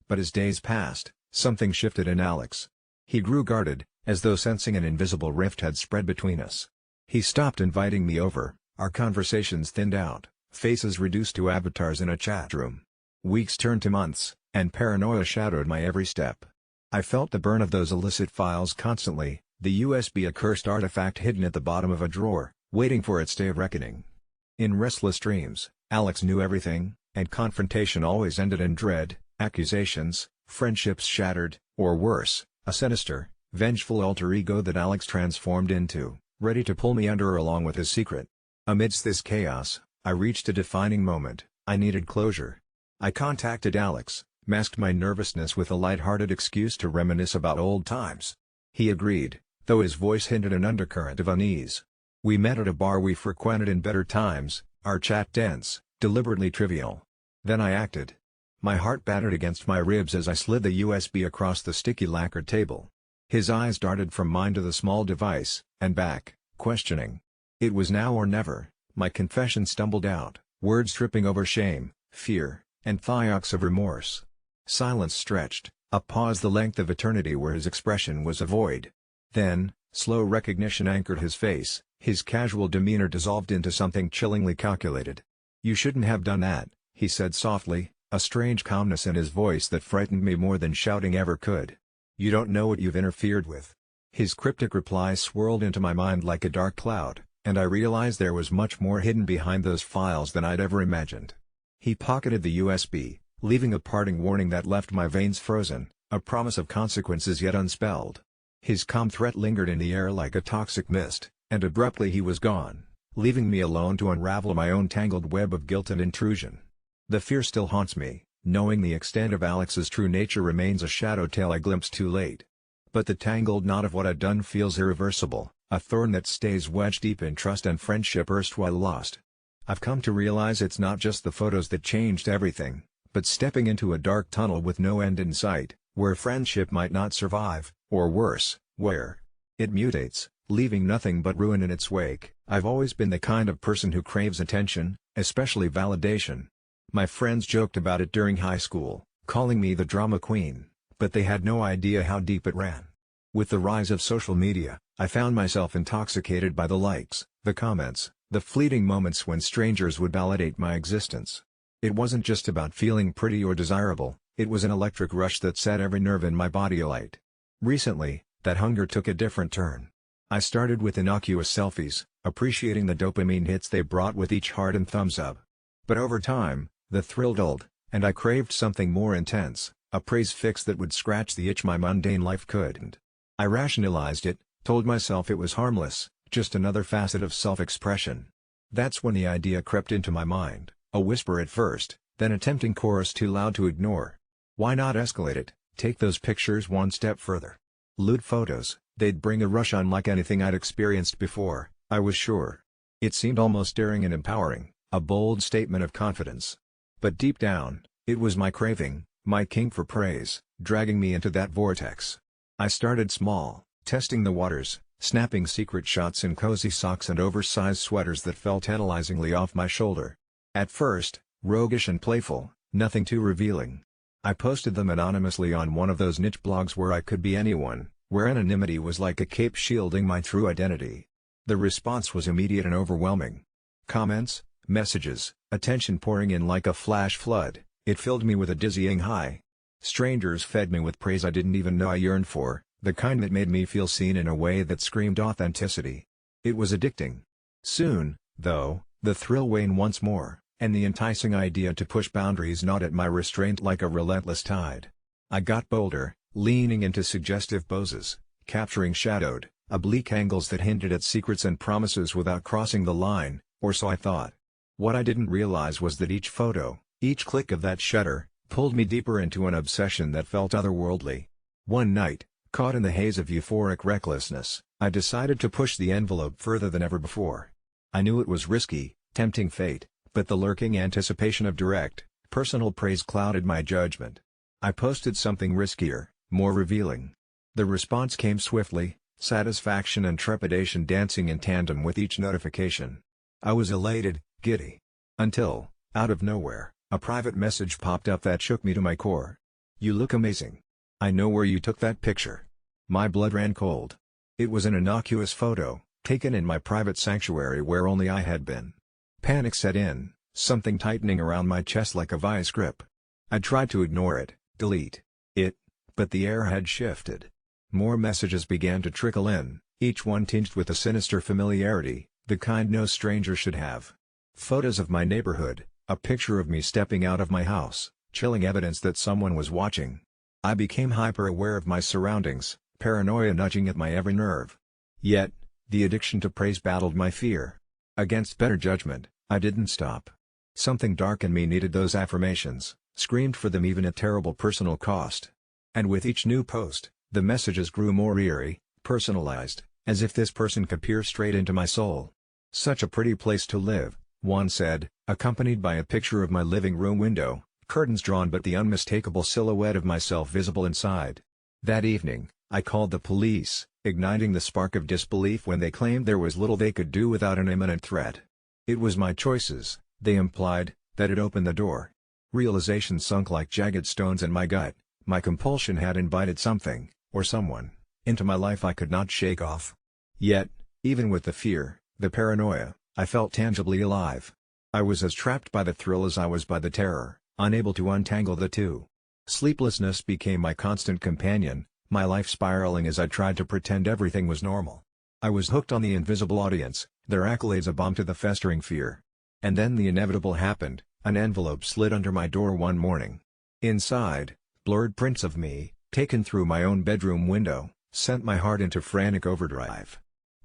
But as days passed, something shifted in Alex. He grew guarded, as though sensing an invisible rift had spread between us. He stopped inviting me over, our conversations thinned out, faces reduced to avatars in a chat room. Weeks turned to months, and paranoia shadowed my every step. I felt the burn of those illicit files constantly, the USB a cursed artifact hidden at the bottom of a drawer, waiting for its day of reckoning. In restless dreams, Alex knew everything, and confrontation always ended in dread, accusations, friendships shattered, or worse, a sinister, vengeful alter ego that Alex transformed into, ready to pull me under along with his secret. Amidst this chaos, I reached a defining moment. I needed closure. I contacted Alex, masked my nervousness with a light-hearted excuse to reminisce about old times. He agreed, though his voice hinted an undercurrent of unease. We met at a bar we frequented in better times, our chat dense, deliberately trivial. Then I acted. My heart battered against my ribs as I slid the USB across the sticky lacquered table. His eyes darted from mine to the small device, and back, questioning. It was now or never. My confession stumbled out, words tripping over shame, fear, and thiox of remorse. Silence stretched, a pause the length of eternity where his expression was a void. Then, slow recognition anchored his face, his casual demeanor dissolved into something chillingly calculated. "You shouldn't have done that," he said softly, a strange calmness in his voice that frightened me more than shouting ever could. "You don't know what you've interfered with." His cryptic reply swirled into my mind like a dark cloud, and I realized there was much more hidden behind those files than I'd ever imagined. He pocketed the USB, leaving a parting warning that left my veins frozen, a promise of consequences yet unspelled. His calm threat lingered in the air like a toxic mist, and abruptly he was gone, leaving me alone to unravel my own tangled web of guilt and intrusion. The fear still haunts me, knowing the extent of Alex's true nature remains a shadow tale I glimpsed too late. But the tangled knot of what I'd done feels irreversible, a thorn that stays wedged deep in trust and friendship erstwhile lost. I've come to realize it's not just the photos that changed everything, but stepping into a dark tunnel with no end in sight, where friendship might not survive, or worse, where it mutates, leaving nothing but ruin in its wake. I've always been the kind of person who craves attention, especially validation. My friends joked about it during high school, calling me the drama queen, but they had no idea how deep it ran. With the rise of social media, I found myself intoxicated by the likes, the comments, the fleeting moments when strangers would validate my existence. It wasn't just about feeling pretty or desirable, it was an electric rush that set every nerve in my body alight. Recently, that hunger took a different turn. I started with innocuous selfies, appreciating the dopamine hits they brought with each heart and thumbs up. But over time, the thrill dulled, and I craved something more intense, a praise fix that would scratch the itch my mundane life couldn't. I rationalized it, told myself it was harmless, just another facet of self-expression. That's when the idea crept into my mind, a whisper at first, then a tempting chorus too loud to ignore. Why not escalate it, take those pictures one step further? Lewd photos, they'd bring a rush unlike anything I'd experienced before, I was sure. It seemed almost daring and empowering, a bold statement of confidence. But deep down, it was my craving, my kink for praise, dragging me into that vortex. I started small, testing the waters, snapping secret shots in cozy socks and oversized sweaters that fell tantalizingly off my shoulder. At first, roguish and playful, nothing too revealing. I posted them anonymously on one of those niche blogs where I could be anyone, where anonymity was like a cape shielding my true identity. The response was immediate and overwhelming. Comments, messages, attention pouring in like a flash flood, it filled me with a dizzying high. Strangers fed me with praise I didn't even know I yearned for, the kind that made me feel seen in a way that screamed authenticity. It was addicting. Soon, though, the thrill waned once more, and the enticing idea to push boundaries gnawed at my restraint like a relentless tide. I got bolder, leaning into suggestive poses, capturing shadowed, oblique angles that hinted at secrets and promises without crossing the line, or so I thought. What I didn't realize was that each photo, each click of that shutter, pulled me deeper into an obsession that felt otherworldly. One night, caught in the haze of euphoric recklessness, I decided to push the envelope further than ever before. I knew it was risky, tempting fate, but the lurking anticipation of direct, personal praise clouded my judgment. I posted something riskier, more revealing. The response came swiftly, satisfaction and trepidation dancing in tandem with each notification. I was elated, giddy. Until, out of nowhere, a private message popped up that shook me to my core. "You look amazing. I know where you took that picture." My blood ran cold. It was an innocuous photo, taken in my private sanctuary where only I had been. Panic set in, something tightening around my chest like a vice grip. I tried to ignore it, delete it, but the air had shifted. More messages began to trickle in, each one tinged with a sinister familiarity, the kind no stranger should have. Photos of my neighborhood, a picture of me stepping out of my house, chilling evidence that someone was watching. I became hyper-aware of my surroundings, paranoia nudging at my every nerve. Yet, the addiction to praise battled my fear. Against better judgment, I didn't stop. Something dark in me needed those affirmations, screamed for them even at terrible personal cost. And with each new post, the messages grew more eerie, personalized, as if this person could peer straight into my soul. "Such a pretty place to live," one said, accompanied by a picture of my living room window, curtains drawn but the unmistakable silhouette of myself visible inside. That evening, I called the police, igniting the spark of disbelief when they claimed there was little they could do without an imminent threat. It was my choices, they implied, that had opened the door. Realization sunk like jagged stones in my gut. My compulsion had invited something, or someone, into my life I could not shake off. Yet, even with the fear, the paranoia, I felt tangibly alive. I was as trapped by the thrill as I was by the terror, unable to untangle the two. Sleeplessness became my constant companion, my life spiraling as I tried to pretend everything was normal. I was hooked on the invisible audience, their accolades a balm to the festering fear. And then the inevitable happened, an envelope slid under my door one morning. Inside, blurred prints of me, taken through my own bedroom window, sent my heart into frantic overdrive.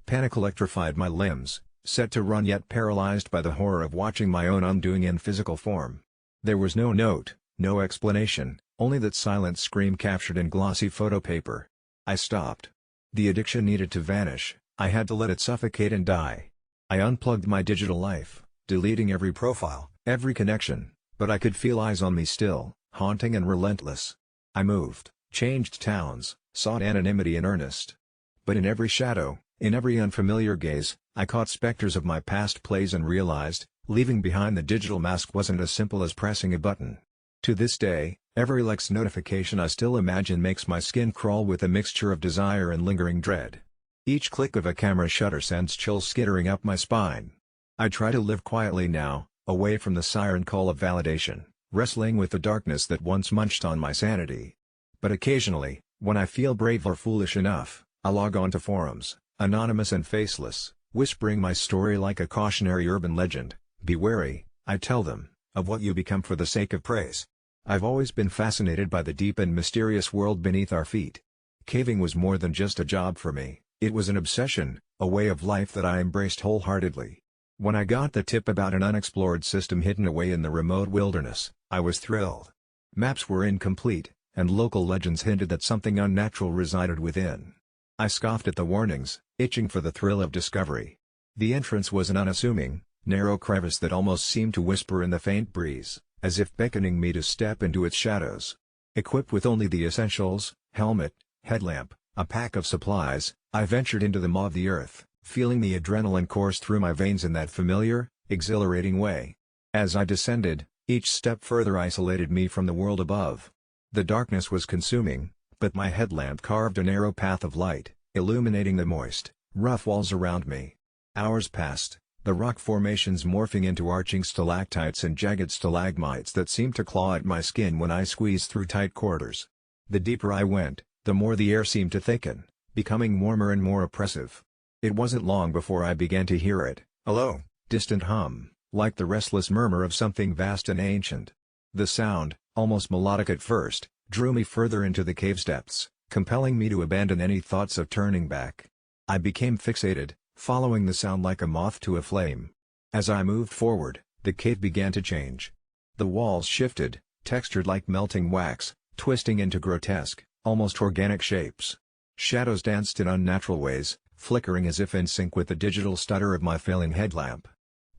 Panic electrified my limbs, set to run yet paralyzed by the horror of watching my own undoing in physical form. There was no note, no explanation, only that silent scream captured in glossy photo paper. I stopped. The addiction needed to vanish, I had to let it suffocate and die. I unplugged my digital life, deleting every profile, every connection, but I could feel eyes on me still, haunting and relentless. I moved, changed towns, sought anonymity in earnest. But in every shadow, in every unfamiliar gaze, I caught specters of my past plays and realized, leaving behind the digital mask wasn't as simple as pressing a button. To this day, every Lex notification I still imagine makes my skin crawl with a mixture of desire and lingering dread. Each click of a camera shutter sends chills skittering up my spine. I try to live quietly now, away from the siren call of validation, wrestling with the darkness that once munched on my sanity. But occasionally, when I feel brave or foolish enough, I log on to forums, anonymous and faceless, whispering my story like a cautionary urban legend. "Be wary," I tell them, "of what you become for the sake of praise." I've always been fascinated by the deep and mysterious world beneath our feet. Caving was more than just a job for me, it was an obsession, a way of life that I embraced wholeheartedly. When I got the tip about an unexplored system hidden away in the remote wilderness, I was thrilled. Maps were incomplete, and local legends hinted that something unnatural resided within. I scoffed at the warnings, itching for the thrill of discovery. The entrance was an unassuming, narrow crevice that almost seemed to whisper in the faint breeze, as if beckoning me to step into its shadows. Equipped with only the essentials, helmet, headlamp, a pack of supplies, I ventured into the maw of the earth, feeling the adrenaline course through my veins in that familiar, exhilarating way. As I descended, each step further isolated me from the world above. The darkness was consuming, but my headlamp carved a narrow path of light, illuminating the moist, rough walls around me. Hours passed, the rock formations morphing into arching stalactites and jagged stalagmites that seemed to claw at my skin when I squeezed through tight quarters. The deeper I went, the more the air seemed to thicken, becoming warmer and more oppressive. It wasn't long before I began to hear it, a low, distant hum, like the restless murmur of something vast and ancient. The sound, almost melodic at first, drew me further into the cave's depths, compelling me to abandon any thoughts of turning back. I became fixated, following the sound like a moth to a flame. As I moved forward, the cave began to change. The walls shifted, textured like melting wax, twisting into grotesque, almost organic shapes. Shadows danced in unnatural ways, flickering as if in sync with the digital stutter of my failing headlamp.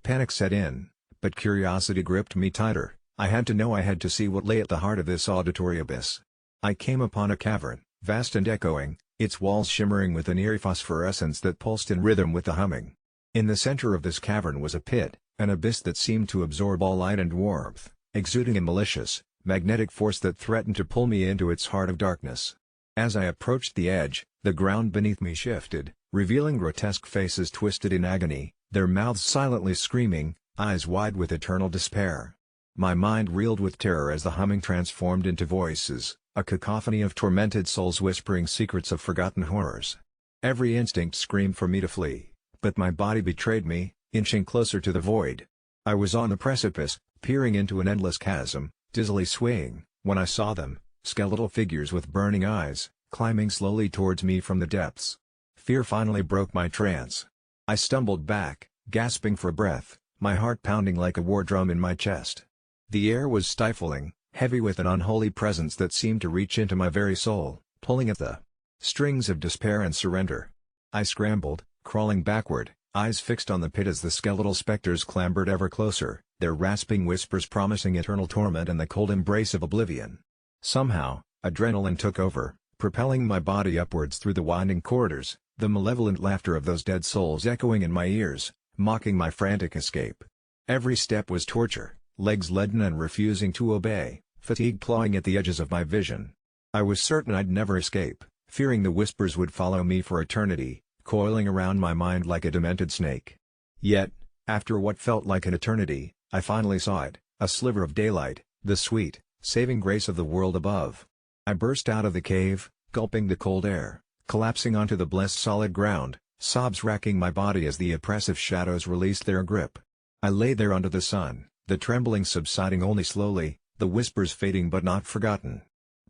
Panic set in, but curiosity gripped me tighter. I had to know, I had to see what lay at the heart of this auditory abyss. I came upon a cavern, vast and echoing, its walls shimmering with an eerie phosphorescence that pulsed in rhythm with the humming. In the center of this cavern was a pit, an abyss that seemed to absorb all light and warmth, exuding a malicious, magnetic force that threatened to pull me into its heart of darkness. As I approached the edge, the ground beneath me shifted, revealing grotesque faces twisted in agony, their mouths silently screaming, eyes wide with eternal despair. My mind reeled with terror as the humming transformed into voices, a cacophony of tormented souls whispering secrets of forgotten horrors. Every instinct screamed for me to flee, but my body betrayed me, inching closer to the void. I was on the precipice, peering into an endless chasm, dizzily swaying, when I saw them, skeletal figures with burning eyes, climbing slowly towards me from the depths. Fear finally broke my trance. I stumbled back, gasping for breath, my heart pounding like a war drum in my chest. The air was stifling, heavy with an unholy presence that seemed to reach into my very soul, pulling at the strings of despair and surrender. I scrambled, crawling backward, eyes fixed on the pit as the skeletal specters clambered ever closer, their rasping whispers promising eternal torment and the cold embrace of oblivion. Somehow, adrenaline took over, propelling my body upwards through the winding corridors, the malevolent laughter of those dead souls echoing in my ears, mocking my frantic escape. Every step was torture, legs leaden and refusing to obey, fatigue clawing at the edges of my vision. I was certain I'd never escape, fearing the whispers would follow me for eternity, coiling around my mind like a demented snake. Yet, after what felt like an eternity, I finally saw it, a sliver of daylight, the sweet, saving grace of the world above. I burst out of the cave, gulping the cold air, collapsing onto the blessed solid ground, sobs racking my body as the oppressive shadows released their grip. I lay there under the sun, the trembling subsiding only slowly, the whispers fading but not forgotten.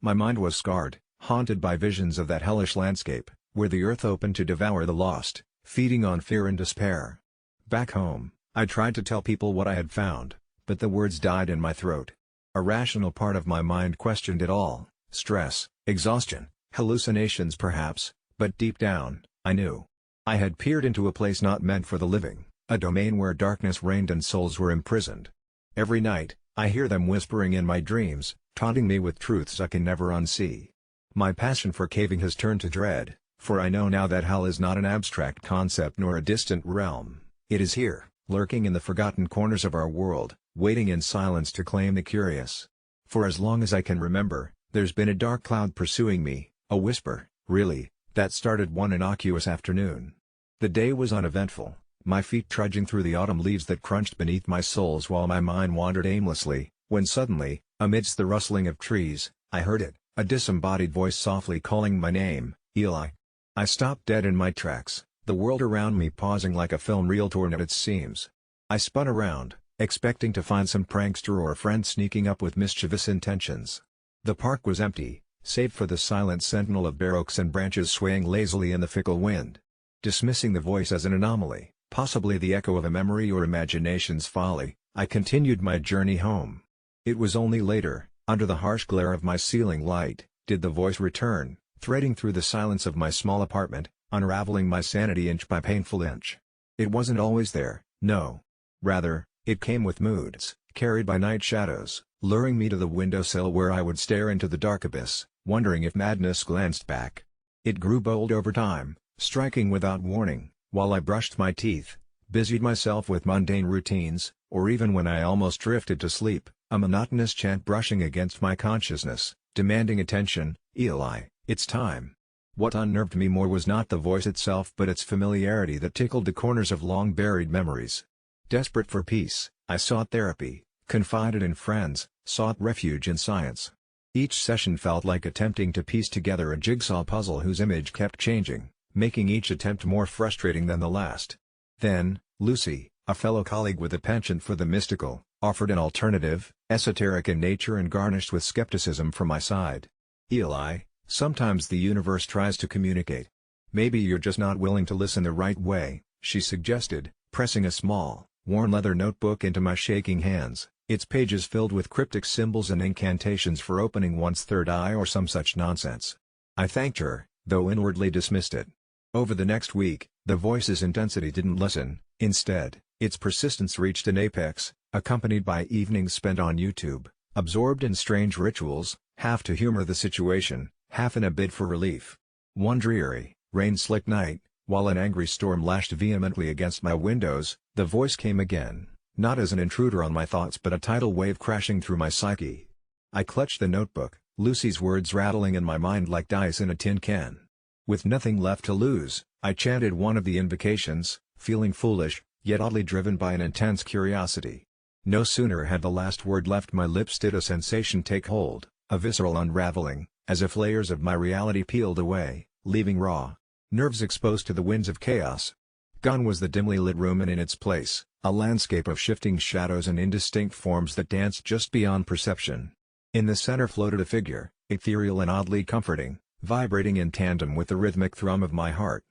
My mind was scarred, haunted by visions of that hellish landscape, where the earth opened to devour the lost, feeding on fear and despair. Back home, I tried to tell people what I had found, but the words died in my throat. A rational part of my mind questioned it all, stress, exhaustion, hallucinations perhaps, but deep down, I knew. I had peered into a place not meant for the living, a domain where darkness reigned and souls were imprisoned. Every night, I hear them whispering in my dreams, taunting me with truths I can never unsee. My passion for caving has turned to dread, for I know now that hell is not an abstract concept nor a distant realm. It is here, lurking in the forgotten corners of our world, waiting in silence to claim the curious. For as long as I can remember, there's been a dark cloud pursuing me, a whisper, really, that started one innocuous afternoon. The day was uneventful, my feet trudging through the autumn leaves that crunched beneath my soles while my mind wandered aimlessly, when suddenly, amidst the rustling of trees, I heard it, a disembodied voice softly calling my name, Eli. I stopped dead in my tracks, the world around me pausing like a film reel torn at its seams. I spun around, expecting to find some prankster or friend sneaking up with mischievous intentions. The park was empty, save for the silent sentinel of bare oaks and branches swaying lazily in the fickle wind. Dismissing the voice as an anomaly, possibly the echo of a memory or imagination's folly, I continued my journey home. It was only later, under the harsh glare of my ceiling light, did the voice return, threading through the silence of my small apartment, unraveling my sanity inch by painful inch. It wasn't always there, no. Rather, it came with moods, carried by night shadows, luring me to the windowsill where I would stare into the dark abyss, wondering if madness glanced back. It grew bold over time, striking without warning, while I brushed my teeth, busied myself with mundane routines, or even when I almost drifted to sleep, a monotonous chant brushing against my consciousness, demanding attention, Eli, it's time. What unnerved me more was not the voice itself but its familiarity that tickled the corners of long-buried memories. Desperate for peace, I sought therapy, confided in friends, sought refuge in science. Each session felt like attempting to piece together a jigsaw puzzle whose image kept changing, making each attempt more frustrating than the last. Then, Lucy, a fellow colleague with a penchant for the mystical, offered an alternative, esoteric in nature and garnished with skepticism from my side. Eli, sometimes the universe tries to communicate. Maybe you're just not willing to listen the right way, she suggested, pressing a small, worn leather notebook into my shaking hands, its pages filled with cryptic symbols and incantations for opening one's third eye or some such nonsense. I thanked her, though inwardly dismissed it. Over the next week, the voice's intensity didn't lessen. Instead, its persistence reached an apex, accompanied by evenings spent on YouTube, absorbed in strange rituals, half to humor the situation, half in a bid for relief. One dreary, rain-slicked night, while an angry storm lashed vehemently against my windows, the voice came again, not as an intruder on my thoughts but a tidal wave crashing through my psyche. I clutched the notebook, Lucy's words rattling in my mind like dice in a tin can. With nothing left to lose, I chanted one of the invocations, feeling foolish, yet oddly driven by an intense curiosity. No sooner had the last word left my lips did a sensation take hold, a visceral unraveling, as if layers of my reality peeled away, leaving raw nerves exposed to the winds of chaos. Gone was the dimly lit room, and in its place, a landscape of shifting shadows and indistinct forms that danced just beyond perception. In the center floated a figure, ethereal and oddly comforting, vibrating in tandem with the rhythmic thrum of my heart.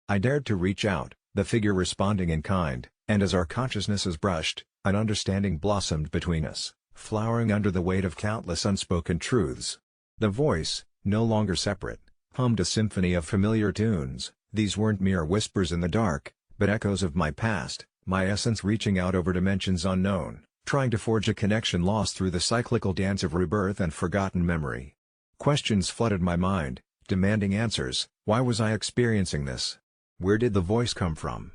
I dared to reach out, the figure responding in kind, and as our consciousnesses brushed, an understanding blossomed between us, flowering under the weight of countless unspoken truths. The voice, no longer separate, hummed a symphony of familiar tunes. These weren't mere whispers in the dark, but echoes of my past, my essence reaching out over dimensions unknown, trying to forge a connection lost through the cyclical dance of rebirth and forgotten memory. Questions flooded my mind, demanding answers. Why was I experiencing this? Where did the voice come from?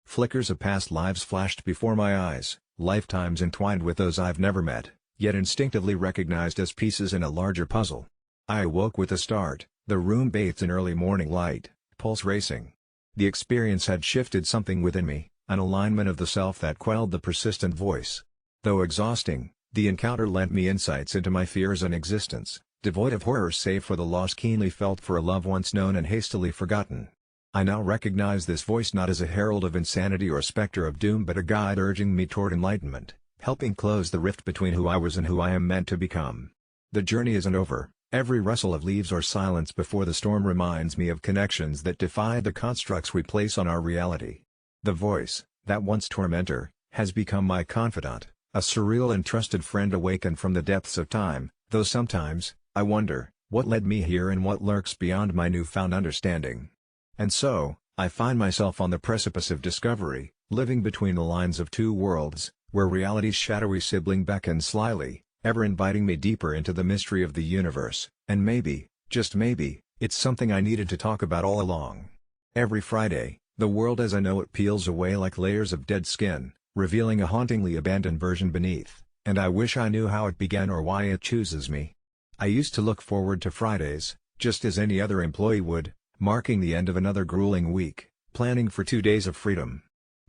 Flickers of past lives flashed before my eyes, lifetimes entwined with those I've never met, yet instinctively recognized as pieces in a larger puzzle. I awoke with a start, the room bathed in early morning light, pulse racing. The experience had shifted something within me, an alignment of the self that quelled the persistent voice. Though exhausting, the encounter lent me insights into my fears and existence, devoid of horror save for the loss keenly felt for a love once known and hastily forgotten. I now recognize this voice not as a herald of insanity or specter of doom but a guide urging me toward enlightenment, helping close the rift between who I was and who I am meant to become. The journey isn't over. Every rustle of leaves or silence before the storm reminds me of connections that defy the constructs we place on our reality. The voice, that once tormentor, has become my confidant, a surreal and trusted friend awakened from the depths of time, though sometimes, I wonder, what led me here and what lurks beyond my newfound understanding. And so, I find myself on the precipice of discovery, living between the lines of two worlds, where reality's shadowy sibling beckons slyly, ever inviting me deeper into the mystery of the universe, and maybe, just maybe, it's something I needed to talk about all along. Every Friday, the world as I know it peels away like layers of dead skin, revealing a hauntingly abandoned version beneath, and I wish I knew how it began or why it chooses me. I used to look forward to Fridays, just as any other employee would, marking the end of another grueling week, planning for 2 days of freedom.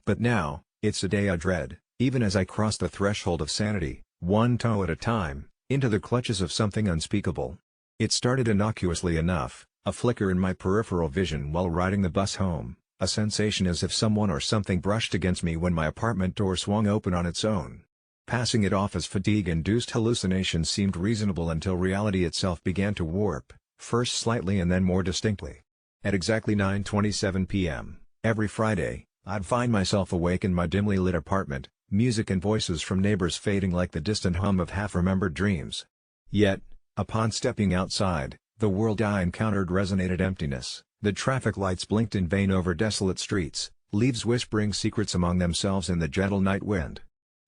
But now, it's a day I dread, even as I cross the threshold of sanity, one toe at a time, into the clutches of something unspeakable. It started innocuously enough, a flicker in my peripheral vision while riding the bus home, a sensation as if someone or something brushed against me when my apartment door swung open on its own. Passing it off as fatigue-induced hallucination seemed reasonable until reality itself began to warp, first slightly and then more distinctly. At exactly 9:27 p.m., every Friday, I'd find myself awake in my dimly lit apartment, music and voices from neighbors fading like the distant hum of half-remembered dreams. Yet, upon stepping outside, the world I encountered resonated emptiness. The traffic lights blinked in vain over desolate streets, leaves whispering secrets among themselves in the gentle night wind.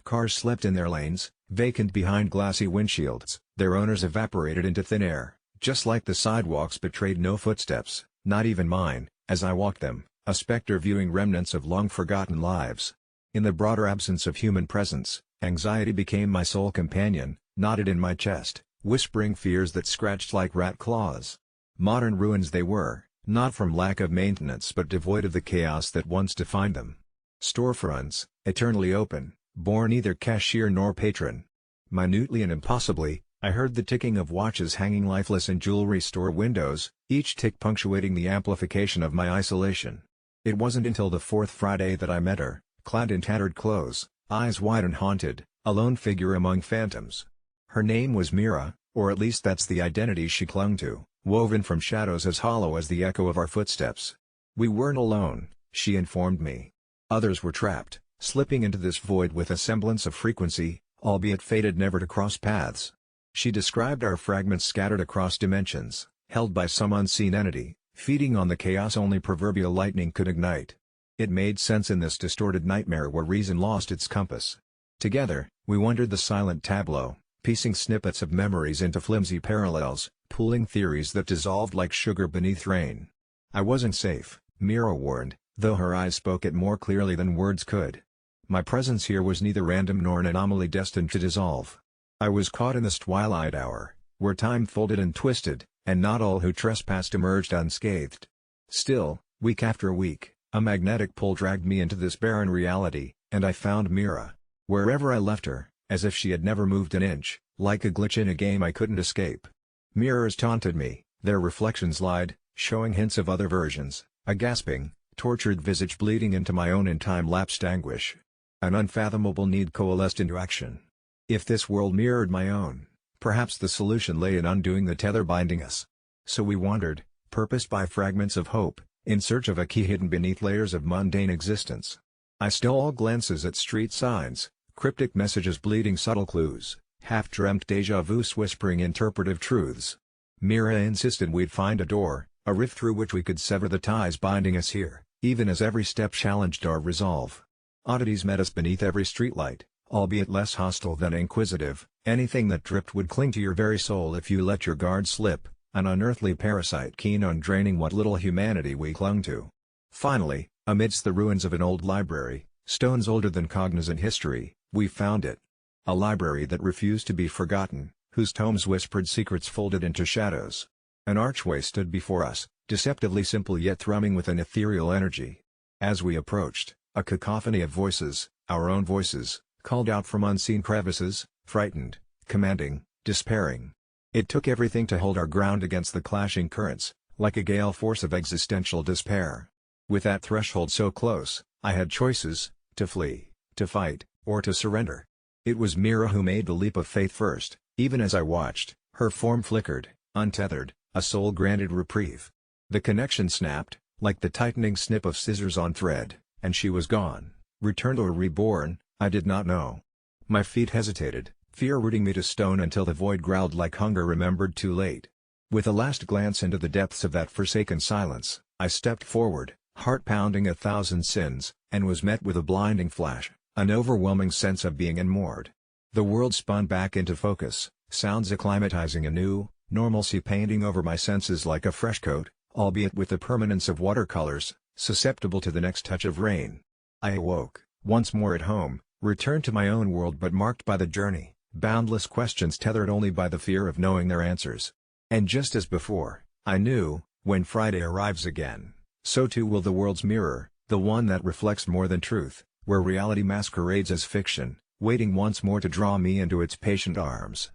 Cars slept in their lanes, vacant behind glassy windshields, their owners evaporated into thin air, just like the sidewalks betrayed no footsteps, not even mine, as I walked them, a specter viewing remnants of long-forgotten lives. In the broader absence of human presence, anxiety became my sole companion, knotted in my chest, whispering fears that scratched like rat claws. Modern ruins they were, not from lack of maintenance but devoid of the chaos that once defined them. Storefronts, eternally open, bore neither cashier nor patron. Minutely and impossibly, I heard the ticking of watches hanging lifeless in jewelry store windows, each tick punctuating the amplification of my isolation. It wasn't until the fourth Friday that I met her, clad in tattered clothes, eyes wide and haunted, a lone figure among phantoms. Her name was Mira, or at least that's the identity she clung to, woven from shadows as hollow as the echo of our footsteps. We weren't alone, she informed me. Others were trapped, slipping into this void with a semblance of frequency, albeit fated never to cross paths. She described our fragments scattered across dimensions, held by some unseen entity, feeding on the chaos only proverbial lightning could ignite. It made sense in this distorted nightmare where reason lost its compass. Together, we wandered the silent tableau, piecing snippets of memories into flimsy parallels, pooling theories that dissolved like sugar beneath rain. I wasn't safe, Mira warned, though her eyes spoke it more clearly than words could. My presence here was neither random nor an anomaly destined to dissolve. I was caught in this twilight hour, where time folded and twisted, and not all who trespassed emerged unscathed. Still, week after week, a magnetic pull dragged me into this barren reality, and I found Mira. Wherever I left her, as if she had never moved an inch, like a glitch in a game I couldn't escape. Mirrors taunted me, their reflections lied, showing hints of other versions, a gasping, tortured visage bleeding into my own in time-lapsed anguish. An unfathomable need coalesced into action. If this world mirrored my own, perhaps the solution lay in undoing the tether binding us. So we wandered, purposed by fragments of hope, in search of a key hidden beneath layers of mundane existence. I stole glances at street signs, cryptic messages bleeding subtle clues, half-dreamt déjà vus whispering interpretive truths. Mira insisted we'd find a door, a rift through which we could sever the ties binding us here, even as every step challenged our resolve. Oddities met us beneath every streetlight, albeit less hostile than inquisitive. Anything that dripped would cling to your very soul if you let your guard slip, an unearthly parasite keen on draining what little humanity we clung to. Finally, amidst the ruins of an old library, stones older than cognizant history, we found it. A library that refused to be forgotten, whose tomes whispered secrets folded into shadows. An archway stood before us, deceptively simple yet thrumming with an ethereal energy. As we approached, a cacophony of voices, our own voices, called out from unseen crevices, frightened, commanding, despairing. It took everything to hold our ground against the clashing currents, like a gale force of existential despair. With that threshold so close, I had choices: to flee, to fight, or to surrender. It was Mira who made the leap of faith first. Even as I watched, her form flickered, untethered, a soul granted reprieve. The connection snapped, like the tightening snip of scissors on thread, and she was gone, returned or reborn, I did not know. My feet hesitated, fear rooting me to stone until the void growled like hunger remembered too late. With a last glance into the depths of that forsaken silence, I stepped forward, heart pounding 1,000 sins, and was met with a blinding flash, an overwhelming sense of being unmoored. The world spun back into focus, sounds acclimatizing anew, normalcy painting over my senses like a fresh coat, albeit with the permanence of watercolors, susceptible to the next touch of rain. I awoke, once more at home, returned to my own world but marked by the journey, boundless questions tethered only by the fear of knowing their answers. And just as before, I knew, when Friday arrives again, so too will the world's mirror, the one that reflects more than truth, where reality masquerades as fiction, waiting once more to draw me into its patient arms.